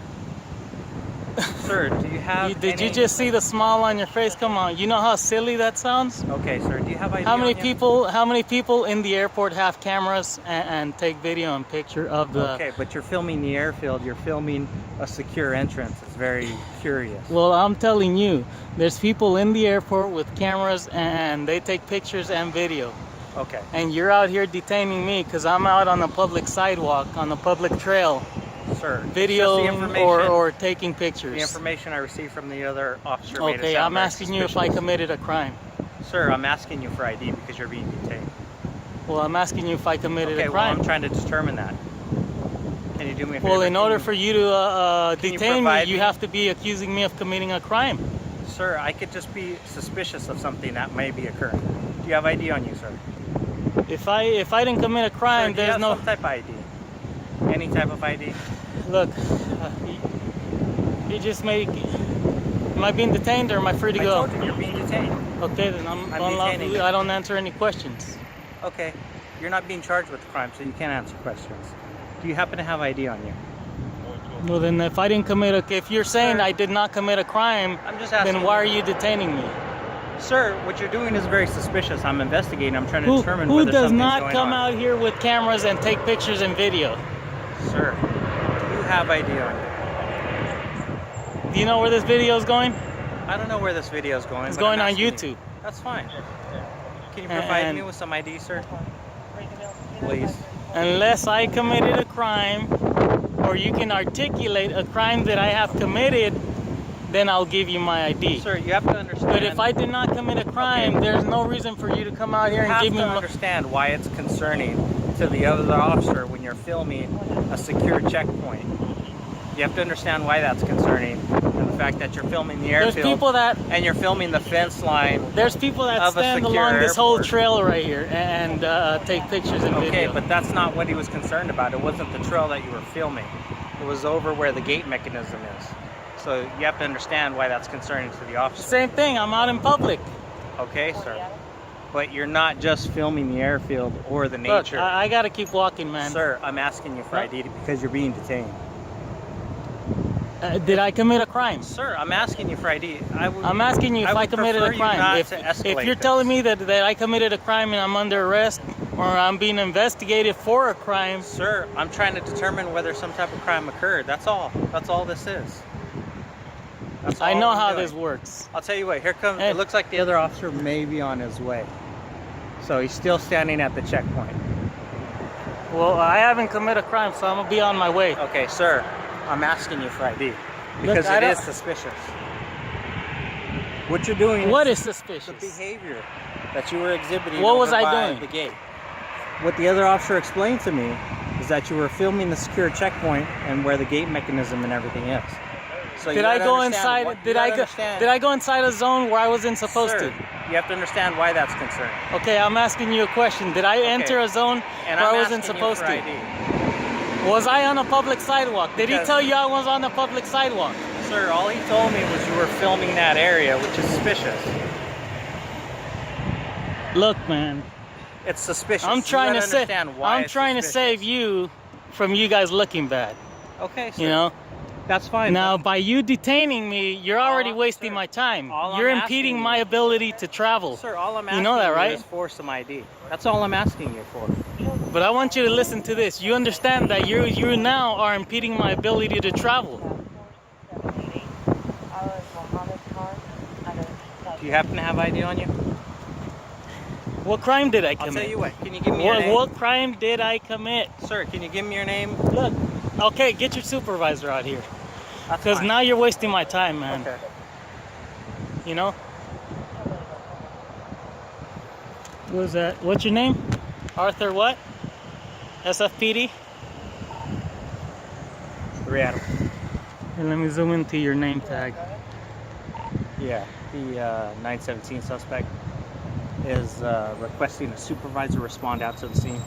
Sir, do you have Did you just see the smile on your face? Come on, you know how silly that sounds? Okay, sir, do you have ID How many on you? people in the airport have cameras and take video and picture of the... Okay, but you're filming the airfield. You're filming a secure entrance. It's very curious. Well, I'm telling you, there's people in the airport with cameras and they take pictures and video. Okay. And you're out here detaining me because I'm out on a public sidewalk, on a public trail. Sir, video just the information- or taking pictures? The information I received from the other officer made it Okay, sound I'm very asking you if I suspicious. committed a crime. Sir, I'm asking you for ID because you're being detained. Well, I'm asking you if I committed Okay, a well, crime. I'm trying to determine that. Can you do me a favor? Well, in order Can for you to can you detain me, provide you me- have to be accusing me of committing a crime. Sir, I could just be suspicious of something that may be occurring. Do you have ID on you, sir? If I didn't commit a crime, Sir, do you there's have no. some type of ID? Any type of ID? Look, you just make. Am I being detained or am I free to I go? told you you're being detained. Okay, then I'm detaining you. I don't answer any questions. Okay, you're not being charged with the crime, so you can't answer questions. Do you happen to have ID on you? Well, then if I didn't commit a, if you're saying Sir, I did not commit a crime, I'm just asking. then why are you detaining me? Sir, what you're doing is very suspicious. I'm investigating. I'm trying to determine Who whether does something's not going come on. out here with cameras and take pictures and video? Sir, do you have ID on you? Do you know where this video is going? I don't know where this video is going. It's but going I'm on asking YouTube. You. That's fine. Can you provide And- me with some ID, sir? Please. Unless I committed a crime, or you can articulate a crime that I have committed, then I'll give you my ID. Sir, you have to understand. But if I did not commit a crime, there's no reason for you to come out here You and give have me to my... understand why it's concerning to the other officer when you're filming a secure checkpoint. You have to understand why that's concerning, and the fact that you're filming the There's airfield people that and you're filming the fence line. There's people that of a stand secure along this whole airport. trail right here and take pictures and Okay, video. but that's not what he was concerned about. It wasn't the trail that you were filming. It was over where the gate mechanism is. So you have to understand why that's concerning to the officer. Same thing, I'm out in public. Okay, sir. But you're not just filming the airfield or the Look, nature. I gotta keep walking, man. Sir, I'm asking you for ID because you're being detained. Did I commit a crime? Sir, I'm asking you for ID. I'm asking you if I committed a crime. If you're telling me that I committed a crime and I'm under arrest or I'm being investigated for a crime. Sir, I'm trying to determine whether some type of crime occurred. That's all. That's all this is. That's all I know I'm how doing. this works. I'll tell you what, here comes, Hey. it looks like the other officer may be on his way. So he's still standing at the checkpoint. Well, I haven't committed a crime, so I'm gonna be on my way. Okay, sir, I'm asking you for ID because Look, it is suspicious. What you're doing What is the suspicious? behavior that you were exhibiting What was over I by doing? the gate. What the other officer explained to me is that you were filming the secure checkpoint and where the gate mechanism and everything is. So Did you I gotta go understand inside? what- you Did I gotta go? understand- Did I go inside a zone where I wasn't supposed Sir, to? you have to understand why that's concerning. Okay, I'm asking you a question. Did I enter a zone And where I'm I wasn't asking you supposed for to? ID. Was I on a public sidewalk? Did he Because- tell you I was on a public sidewalk? Sir, all he told me was you were filming that area, which is suspicious. Look, man. It's suspicious. I'm trying you to gotta say. understand why I'm it's trying to suspicious. save you from you guys looking bad. Okay, sir. You know. That's fine. Now, by you detaining me, you're already wasting my time. all You're I'm impeding asking my ability to travel. Sir, all I'm You asking know that, you right? is for some ID. That's all I'm asking you for. But I want you to listen to this. You understand that you now are impeding my ability to travel. Do you happen to have ID on you? What crime did I I'll commit? tell you what. Can you give me your What, name? what crime did I commit? Sir, can you give me your name? Look, okay, get your supervisor out here. That's Because fine. now you're wasting my time, man. Okay. You know? What was that? What's your name? Arthur what? SFPD? Real. And let me zoom into your name tag. Yeah, the 917 suspect is requesting a supervisor respond out to the scene.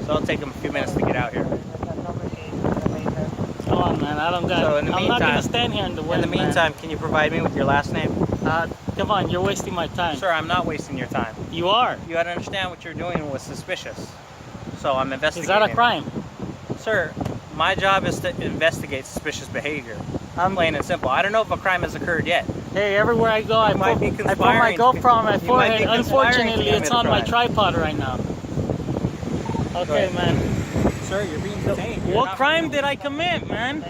So it'll take him a few minutes to get out here. Come on, man. I don't got. So in the I'm not gonna meantime- stand here in the wind. In the meantime, can you provide me with your last name? Come on, you're wasting my time. Sir, I'm not wasting your time. You are. You gotta understand what you're doing was suspicious. So I'm investigating. Is that a crime? Sir, my job is to investigate suspicious behavior. I'm plain and simple. I don't know if a crime has occurred yet. Hey, everywhere I go, I put my conspiring. GoPro on my You might be forehead. conspiring to Unfortunately, commit it's a on my crime. tripod right now. Okay, man. Sir, you're being detained. What crime did I commit, man?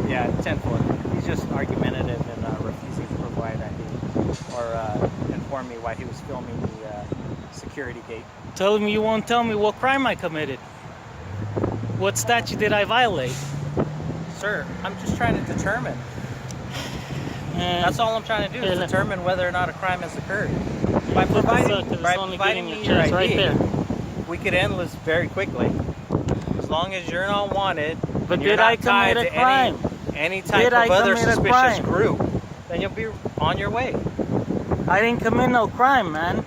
Yeah, 10-4. He's just argumentative and refusing to provide ID or inform me why he was filming the security gate. Tell me you won't tell me what crime I committed. What statute did I violate? Sir, I'm just trying to determine. That's all I'm trying to do is determine whether or not a crime has occurred. By providing me your ID, right there. We could end this very quickly. As long as you're not wanted, but did I commit a crime? Any type of other suspicious group, then you'll be on your way. I didn't commit no crime, man.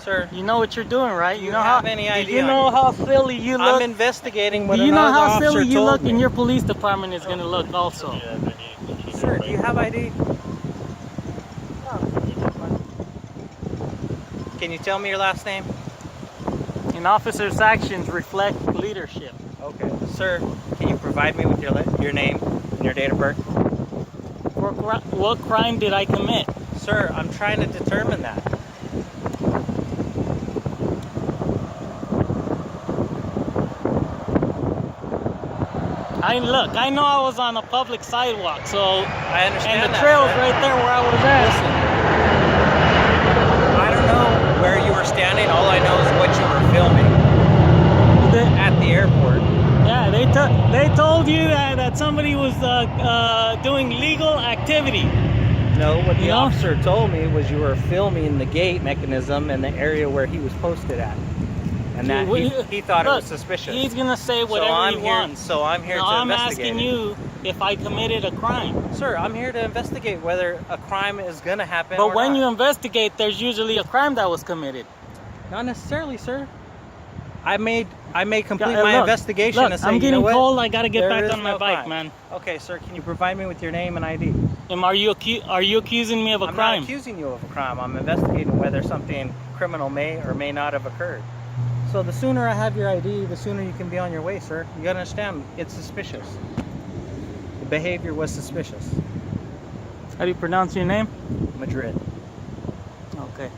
Sir, you know what you're doing, right? You know have any idea? You know how silly you look. I'm investigating what you know another how officer silly you told look, me. and your police department is gonna look also. Sir, do you have ID? Can you tell me your last name? An officer's actions reflect leadership. Okay, sir, can you provide me with your name and your date of birth? What crime did I commit? Sir, I'm trying to determine that. Look, I know I was on a public sidewalk, so I understand and the trail's right there where I was at. Listen, I don't know where you were standing. All I know is what you were filming at the airport. Yeah, they told you that somebody was doing legal activity. No, what the officer told me was you were filming the gate mechanism in the area where he was posted at. And that he thought it was suspicious. He's gonna say whatever he wants. So I'm here to I'm investigate. asking you if I committed a crime. Sir, I'm here to investigate whether a crime is gonna happen. But when you investigate, there's usually a crime that was committed. Not necessarily, sir. I may complete my investigation and say, I'm getting cold. I gotta get there back is on my no bike, crime. man. Okay, sir. Can you provide me with your name and ID? Are you accusing me of a crime? I'm not accusing you of a crime. I'm investigating whether something criminal may or may not have occurred. So the sooner I have your ID, the sooner you can be on your way, sir. You gotta understand, it's suspicious. The behavior was suspicious. How do you pronounce your name? Madrid. Okay.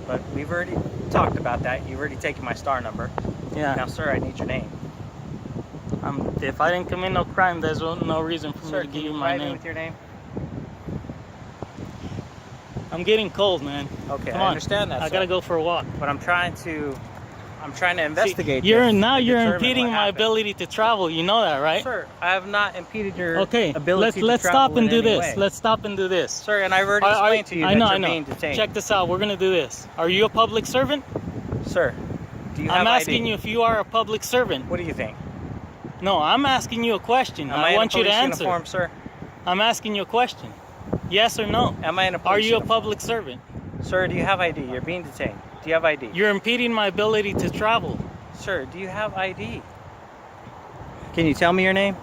But we've already talked about that. You've already taken my star number. Yeah. Now, sir, I need your name. If I didn't commit no crime, there's no reason for me to give you my name. With your name? I'm getting cold, man. Okay, Come I on. understand that. I gotta go for a walk. But I'm trying to investigate. See, you're impeding my ability to travel. You know that, right? Sir, I have not impeded your ability to travel. Okay, let's stop and do this. Let's stop and do this. Sir, and I've already explained to you that you're being detained. Check this out. We're gonna do this. Are you a public servant? Sir, do you have I'm asking ID? you if you are a public servant. What do you think? No, I'm asking you a question. I want you to answer. Uniform, sir? I'm asking you a question. Yes or no? Am I in a police Are you uniform? a public servant? Sir, do you have ID? You're being detained. Do you have ID? You're impeding my ability to travel. Sir, do you have ID? Can you tell me your name?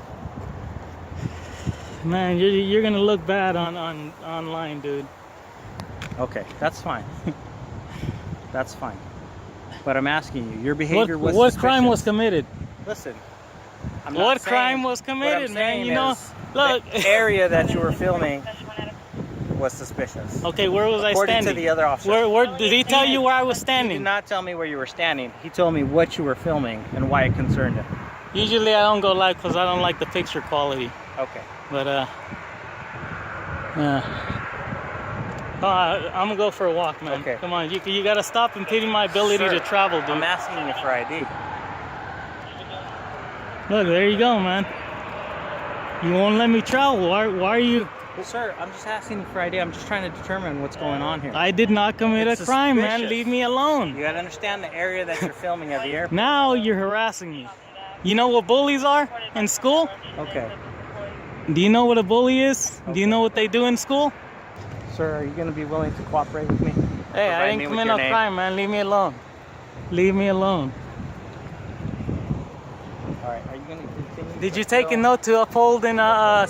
Man, you're gonna look bad online, dude. Okay, that's fine. That's fine. But I'm asking you, your behavior was what suspicious. crime was committed? Listen, what crime was committed, man? You know, look. The area that you were filming was suspicious. Okay, where was I standing? According to the other officer. Where did he tell you where I was standing? He did not tell me where you were standing. He told me what you were filming and why it concerned him. Usually I don't go live because I don't like the picture quality. Okay. But I'm gonna go for a walk, man. Okay. Come on, you gotta stop impeding my ability to travel, dude. I'm asking you for ID. Look, there you go, man. You won't let me travel. Why are you? Sir, I'm just asking you for ID. I'm just trying to determine what's going on here. I did not commit a crime, man. Leave me alone. You gotta understand the area that you're filming at the airport. Now you're harassing me. You know what bullies are in school? Okay. Do you know what a bully is? Okay. Do you know what they do in school? Sir, are you gonna be willing to cooperate with me? Hey, I didn't commit no crime, man. Leave me alone. Leave me alone. Alright, are you gonna continue? Did you take a note to uphold and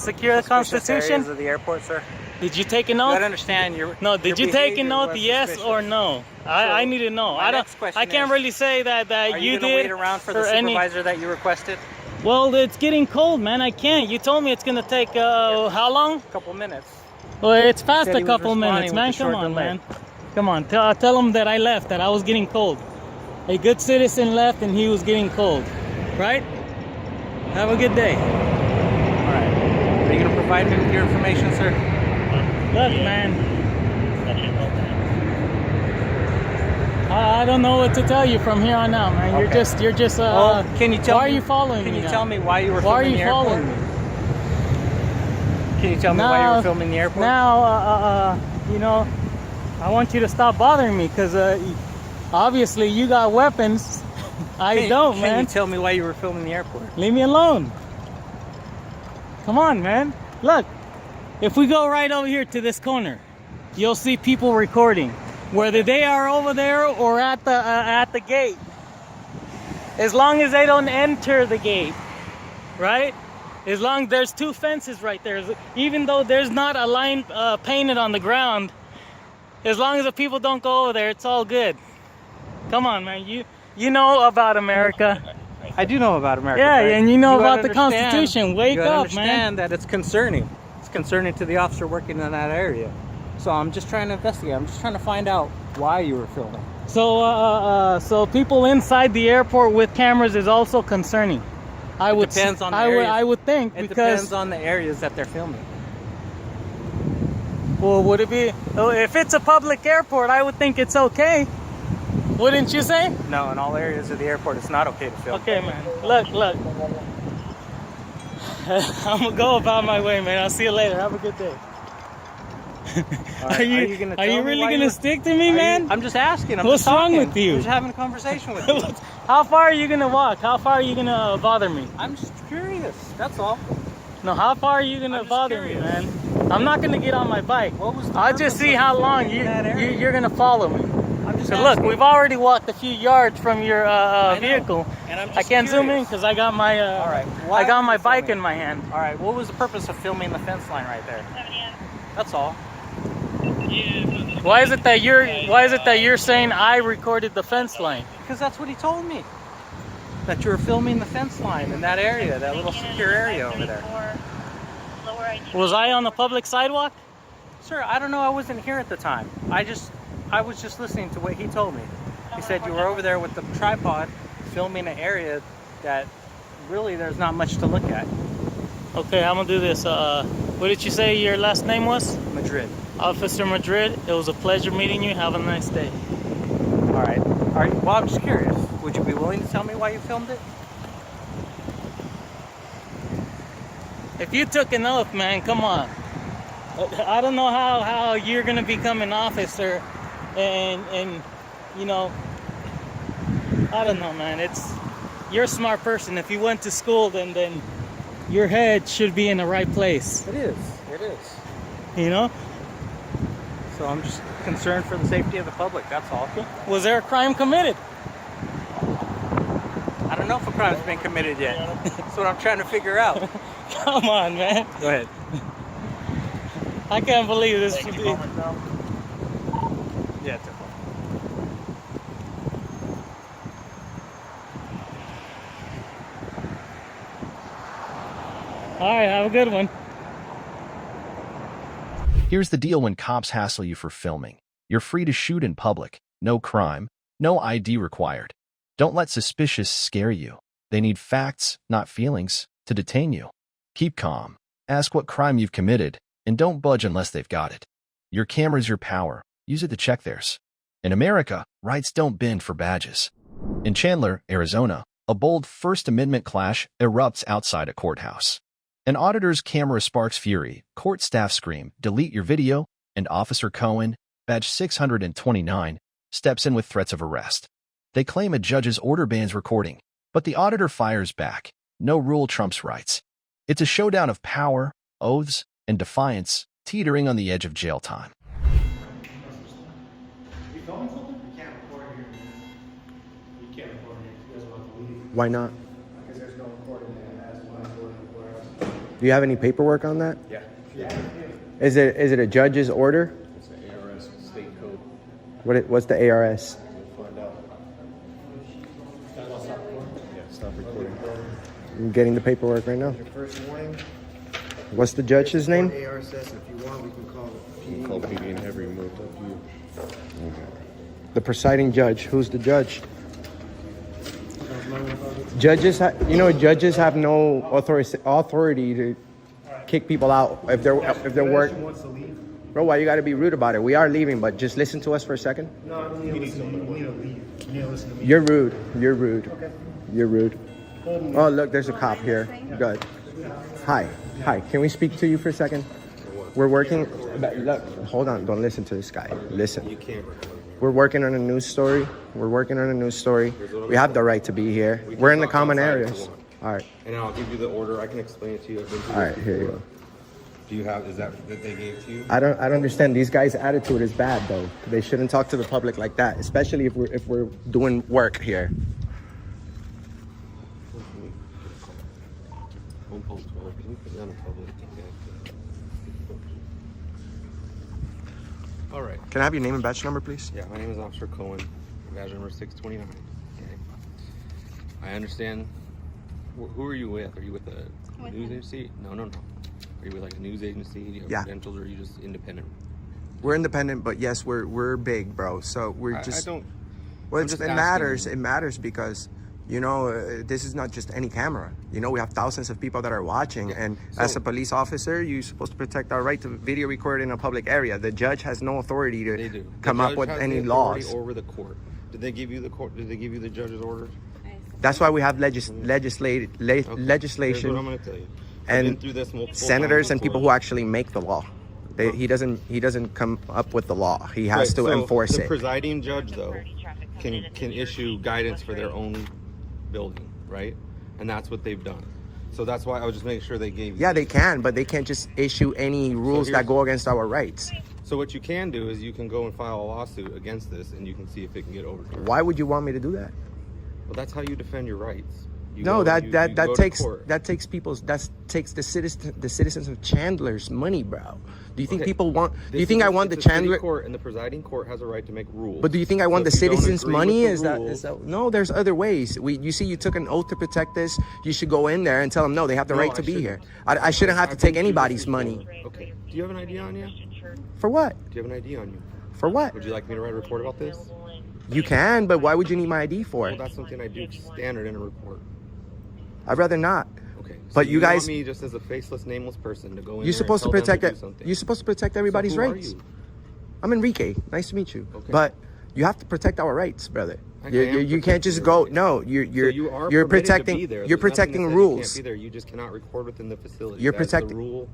secure the Constitution? Areas of the airport, sir? Did you take a note? You gotta understand your did you take a note, yes or no? I need to know. I can't really say that you did. Are you gonna wait around for the supervisor that you requested? Well, it's getting cold, man. I can't. You told me it's gonna take how long? A couple minutes. Well, it's past a couple minutes, man. Come on, delay. man. Come on. Tell them that I left. That I was getting cold. A good citizen left and he was getting cold. Right? Have a good day. All right. Are you gonna provide me with your information, sir? Look, man. I don't know what to tell you from here on out, man. Okay. You're just. Well, can you tell why me? are you following me? Can you now? tell me why you were Why are filming you the airport? following me? Can you tell me why you were filming the airport? Now, you know, I want you to stop bothering me because obviously you got weapons. I don't, man. Can you tell me why you were filming the airport? Leave me alone. Come on, man. Look, if we go right over here to this corner, you'll see people recording, whether they are over there or at the gate. As long as they don't enter the gate, right? As long as there's two fences right there, even though there's not a line painted on the ground, as long as the people don't go over there, it's all good. Come on, man. You know about America. I do know about America. Yeah, right? and you know gotta about the Constitution. Wake you gotta up, understand man. that it's concerning. It's concerning to the officer working in that area. So I'm just trying to investigate. I'm just trying to find out why you were filming. So, so people inside the airport with cameras is also concerning. Depends on the areas. I would think It because depends on the areas that they're filming. well, would it be if it's a public airport? I would think it's okay. Wouldn't you say? No, in all areas of the airport, it's not okay to film. Okay, man. Look. I'm gonna go about my way, man. I'll see you later. Have a good day. Right, Are you really gonna stick to me, man? I'm just asking. What's wrong with you? I'm just having a conversation with you. How far are you gonna walk? How far are you gonna bother me? I'm just curious. That's all. No, how far are you gonna bother me, man? I'm not gonna get on my bike. What was the I'll just purpose see of how filming long in that area? you're gonna follow me. I'm just So look, asking. we've already walked a few yards from your I know, vehicle. and I'm just I can't zoom in curious. because I got my All right. I got my were you bike filming? in my hand. All right. What was the purpose of filming the fence line right there? That's all. Why is it that you're saying I recorded the fence line? Because that's what he told me. That you were filming the fence line in that area, that little secure area over there. Was I on the public sidewalk? Sir, I don't know. I wasn't here at the time. I was just listening to what he told me. He said you were over there with the tripod filming an area that really there's not much to look at. Okay, I'm gonna do this. What did you say your last name was? Madrid. Officer Madrid. It was a pleasure meeting you. Have a nice day. All right. Well, I'm just curious. Would you be willing to tell me why you filmed it? If you took an oath, man, come on. I don't know how you're gonna become an officer, and you know, I don't know, man. You're a smart person. If you went to school, then your head should be in the right place. It is. It is. You know. So I'm just concerned for the safety of the public. That's all. Was there a crime committed? I don't know if a crime's been committed yet. That's what I'm trying to figure out. Come on, man. Go ahead. I can't believe this. Yeah, it's okay. All right, have a good one. Here's the deal when cops hassle you for filming. You're free to shoot in public. No crime. No ID required. Don't let suspicious scare you. They need facts, not feelings, to detain you. Keep calm. Ask what crime you've committed, and don't budge unless they've got it. Your camera's your power. Use it to check theirs. In America, rights don't bend for badges. In Chandler, Arizona, a bold First Amendment clash erupts outside a courthouse. An auditor's camera sparks fury, court staff scream, "Delete your video," and Officer Cohen, badge 629, steps in with threats of arrest. They claim a judge's order bans recording, but the auditor fires back. No rule trumps rights. It's a showdown of power, oaths, and defiance, teetering on the edge of jail time. Why not? Do you have any paperwork on that? Yeah. Is it a judge's order? It's an ARS state code. What's the ARS? We'll find out. Yeah, stop recording. I'm getting the paperwork right now. Your first warning. What's the judge's name? ARS says if you want, we can call it. You can call PD and have it removed. Up to you. The presiding judge. Who's the judge? Judges, judges have no authority to kick people out if they're work. Wants to leave. Bro, why you got to be rude about it? We are leaving, but just listen to us for a second. No, I don't need to listen to you. We need to leave. You need to listen to me. You're rude. You're rude. Okay. You're rude. Oh, look, there's a cop here. Good. Hi. Hi. Can we speak to you for a second? We're working. Look, hold on. Don't listen to this guy. Listen. You can't record. We're working on a news story. We're working on a news story. We have the right to be here. We're in the common areas. All right. And I'll give you the order. I can explain it to you. I've been through All this right. Here you before. go. Do you have? Is that they gave to you? I don't understand. These guys' attitude is bad though. They shouldn't talk to the public like that, especially if we're doing work here. All right. Can I have your name and badge number, please? Yeah, my name is Officer Cohen, badge number 629. Okay. I understand. Who are you with? Are you with a news agency? No. Are you with like a news agency? Do you have credentials, or are you just independent? We're independent, but yes, we're big, bro. So we're just. I don't. Well, I'm it just matters. asking. It matters because, this is not just any camera. We have thousands of people that are watching, and as a police officer, you're supposed to protect our right to video record in a public area. The judge has no authority to come up with any laws over the court. Did they give you the court? Did they give you the judge's orders? That's why we have legislation. Here's what I'm going to tell you. I've been through this multiple senators times and people who actually make the law. He doesn't come up with the law. He has to enforce the it. presiding judge, though, can issue guidance for their own building, right? And that's what they've done. So that's why I was just making sure they gave you. Yeah, they can, but they can't just issue any rules that go against our rights. So what you can do is you can go and file a lawsuit against this, and you can see if it can get overturned. Why would you want me to do that? Well, that's how you defend your rights. That takes the citizens of Chandler's money, bro. Do you think people want? Do you think I want the Chandler court, and the presiding court has a right to make rules? But do you think I want the citizens' money? Is that no? There's other ways. You took an oath to protect this. You should go in there and tell them no. They have the right to be here. I shouldn't have to take anybody's money. Okay. Do you have an ID on you? For what? Do you have an ID on you? For what? Would you like me to write a report about this? You can, but why would you need my ID for? Well, that's something I do standard in a report. I'd rather not. Okay. So but you guys want me just as a faceless, nameless person to go in. You're supposed to protect that. You're supposed to protect everybody's So who rights. are you? I'm Enrique. Nice to meet you. Okay. But you have to protect our rights, brother. You can't just go. No, you're protecting. You're protecting rules. You can't be there. You just cannot record within the facility. You're That's protecting the rule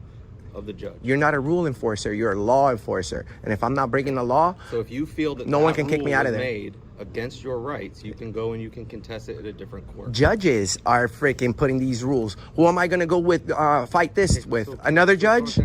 of the judge. You're not a rule enforcer. You're a law enforcer. And if I'm not breaking the law, so if you feel that no one can kick me out of there. Made against your rights, you can go and you can contest it at a different court. Judges are freaking putting these rules. Who am I going to go with? Fight this with another judge?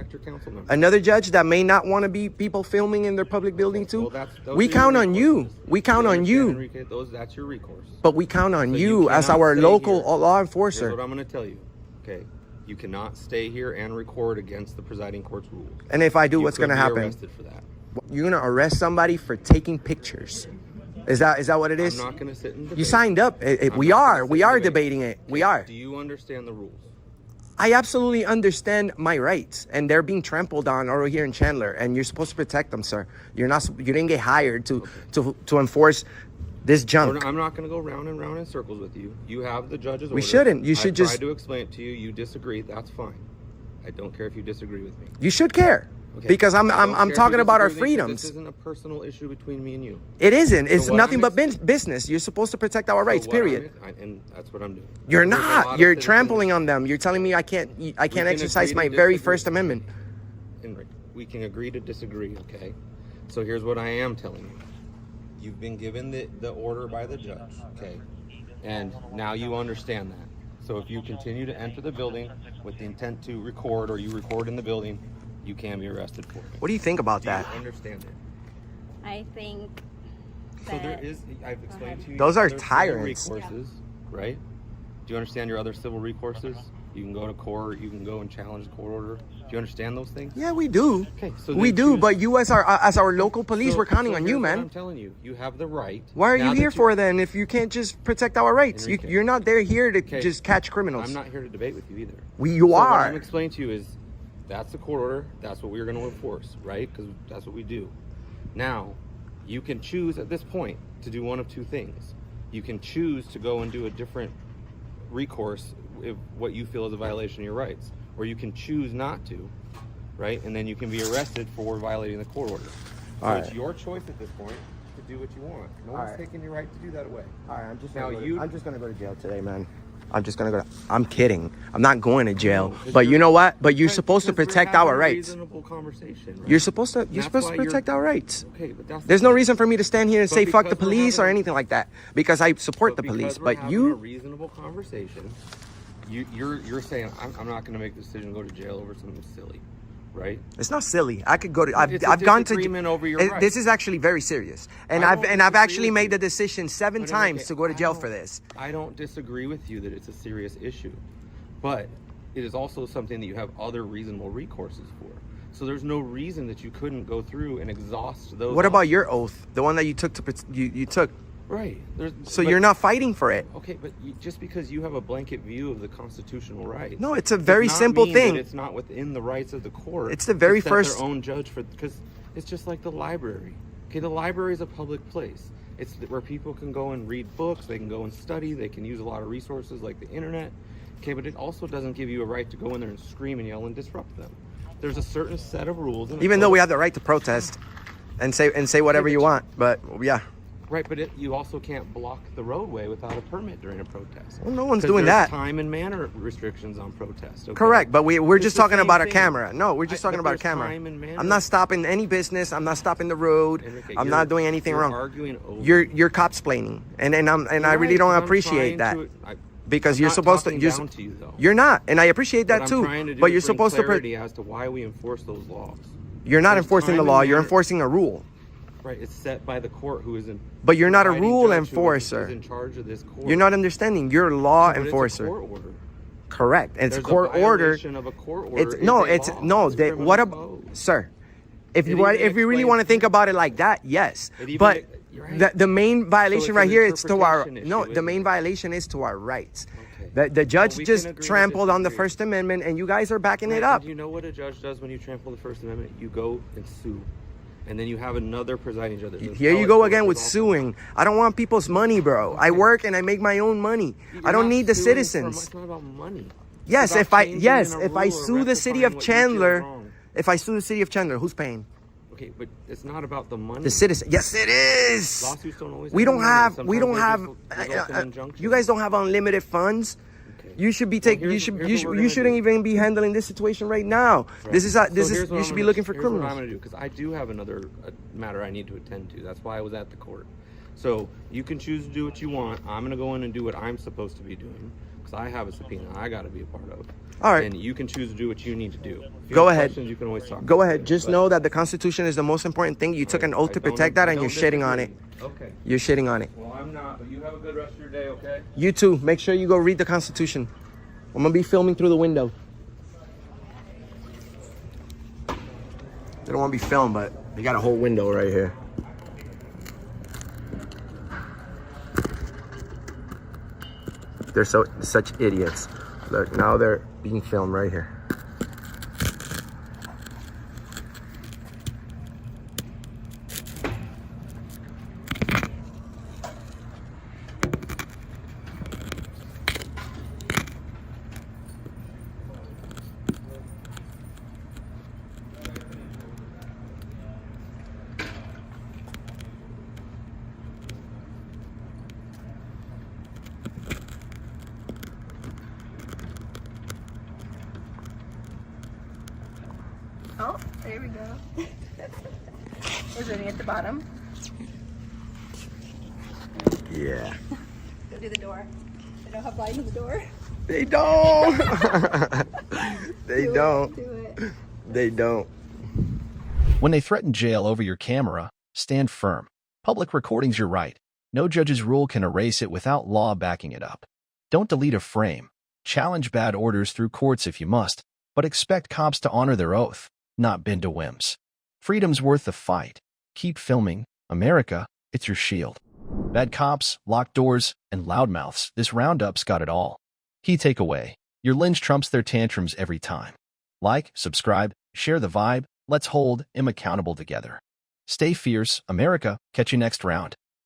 Another judge that may not want to be people filming in their public building too. We count on you. We count on you. Enrique, that's your recourse. But we count on you as our local law enforcer. Here's what I'm going to tell you. Okay. You cannot stay here and record against the presiding court's rules. And if I do, what's going to happen? Arrested for that. You're going to arrest somebody for taking pictures. Is that what it is? I'm not going to sit and debate. You signed up. We are debating it. We are. Do you understand the rules? I absolutely understand my rights, and they're being trampled on over here in Chandler, and you're supposed to protect them, sir. You didn't get hired to enforce this junk. I'm not going to go round and round in circles with you. You have the judge's order. We shouldn't. You should just. I tried to explain it to you. You disagree. That's fine. I don't care if you disagree with me. You should care. Okay. Because I'm talking about our freedoms. This isn't a personal issue between me and you. It isn't. It's nothing but business. You're supposed to protect our rights. Period. And that's what I'm doing. You're not. You're trampling on them. You're telling me I can't exercise my very First Amendment. Enrique, we can agree to disagree. Okay. So here's what I am telling you. You've been given the order by the judge. Okay. And now you understand that. So if you continue to enter the building with the intent to record, or you record in the building, you can be arrested for it. What do you think about that? Do you understand it? I think that... So there is, I've explained to you. Those are tyrants. Recourses, right? Do you understand your other civil recourses? You can go to court, you can go and challenge the court order. Do you understand those things? Yeah, we do. Okay, so we do, but you as our local police, we're counting on you, man. I'm telling you, you have the right. Why are you here for then if you can't just protect our rights? You're not there here to just catch criminals. I'm not here to debate with you either. You are. What I'm explaining to you is that's the court order. That's what we're going to enforce, right? Because that's what we do. Now, you can choose at this point to do one of two things. You can choose to go and do a different recourse if what you feel is a violation of your rights, or you can choose not to, right? And then you can be arrested for violating the court order. So it's your choice at this point to do what you want. No one's taking your right to do that away. All right, I'm just Now gonna go to jail today, man. I'm kidding. I'm not going to jail. No, but you know what? But you're supposed to because we're protect having our a rights. reasonable conversation, right? You're supposed to That's protect our rights. Okay, but that's There's no reason for me to stand here and But say fuck the because we're police or having- anything like that because I support the because police. we're But having a you, reasonable conversation. You're saying I'm not going to make the decision to go to jail over something silly, right? it's not silly. I could go to. I've It's a gone to. disagreement over your This rights. is actually very serious, and I I've don't I've disagree actually with made you. the decision 7 But times okay, to go to I jail don't- for this. I don't disagree with you that it's a serious issue, but it is also something that you have other reasonable recourses for. So there's no reason that you couldn't go through and exhaust those. What about options. your oath, the one that you took you took? Right. So but- you're not fighting for it. Okay, but just because you have a blanket view of the constitutional right. No, it's a does very not simple mean that thing. It's not within the rights of the court. It's the very to set first- their own judge for, because it's just like the library. Okay, the library is a public place. It's where people can go and read books. They can go and study. They can use a lot of resources like the internet. Okay, but it also doesn't give you a right to go in there and scream and yell and disrupt them. There's a certain set of rules. And Even though we have the right to protest and say whatever you want, but yeah. Right, but you also can't block the roadway without a permit during a protest. Well, no one's 'Cause doing there's that. Time and manner restrictions on protest. Okay? Correct, but we're It's just the talking same about a thing. camera. No, we're just talking but about a there's camera. time and manner. I'm not stopping any business. I'm not stopping the road. Enrique, I'm you're- not doing anything you're wrong. arguing over- You're cops splaining, and I really don't appreciate that because I'm you're not supposed to. talking You're, down to you, though. you're not, and I appreciate that What too. I'm trying to do But is you're bring supposed to. clarity as to why we enforce those laws. You're not There's enforcing the time law. and You're manner- enforcing a rule. Right, it's set by the court who is in. But you're not a presiding rule judge who is enforcer. in charge of this court. You're not understanding. You're a law But enforcer. It's a court order. Correct. And it's There's a court order. violation of a court order. It's is no. a It's law. no. It's They, criminal what about, code. sir? If It you even if you really explains- want to think about it like that, yes. It even- But you're right. the main violation it's right an here is to our interpretation no. issue, The isn't main it? violation is to our rights. Okay. The judge we can just agree to trampled on the disagree. First Amendment, and you guys are backing Right, it up. and you know what a judge does when you trample the First Amendment? You go and sue. And then you have another presiding judge. Here you go again with suing. I don't want people's money, bro. I work and I make my own money. I don't need the citizens. It's not about money. Yes, It's if about I changing yes, a if I rule or sue the city rectifying of what you feel is Chandler, wrong. if I sue the city of Chandler, who's paying? Okay, but it's not about the money. The citizen. Yes, it is. Lawsuits don't always. We have don't money. have. Sometimes We don't they have. just result in injunctions. You guys don't have unlimited funds. Okay. You should be Well, taking. here's what we're You gonna shouldn't do. even be handling this situation right now. Right. This is. So This here's is. what You I'm should be gonna- looking for here's what criminals. I'm going to do, because I do have another matter I need to attend to. That's why I was at the court. So you can choose to do what you want. I'm going to go in and do what I'm supposed to be doing, because I have a subpoena I got to be a part of. All right. And you can choose to do what you need to do. If you Go have ahead. questions, you can always talk. Go to me. ahead. Just But- know that the Constitution is the most important thing. You took an oath to protect that, and you're shitting on it. Okay. You're shitting on it. Well, I'm not, but you have a good rest of your day, okay? You too. Make sure you go read the Constitution. I'm gonna be filming through the window. They don't want to be filmed, but they got a whole window right here. They're such idiots. Look, now they're being filmed right here. Oh, there we go. Is there any at the bottom? Yeah. Go do the door. They don't have light in the door. They don't. They Do it, don't. do it. They don't. When they threaten jail over your camera, stand firm. Public recording's your right. No judge's rule can erase it without law backing it up. Don't delete a frame. Challenge bad orders through courts if you must, but expect cops to honor their oath, not bend to whims. Freedom's worth the fight. Keep filming. America, it's your shield. Bad cops, locked doors, and loudmouths, this roundup's got it all. Key takeaway: your lynch trumps their tantrums every time. Like, subscribe, share the vibe. Let's hold him accountable together. Stay fierce, America. Catch you next round.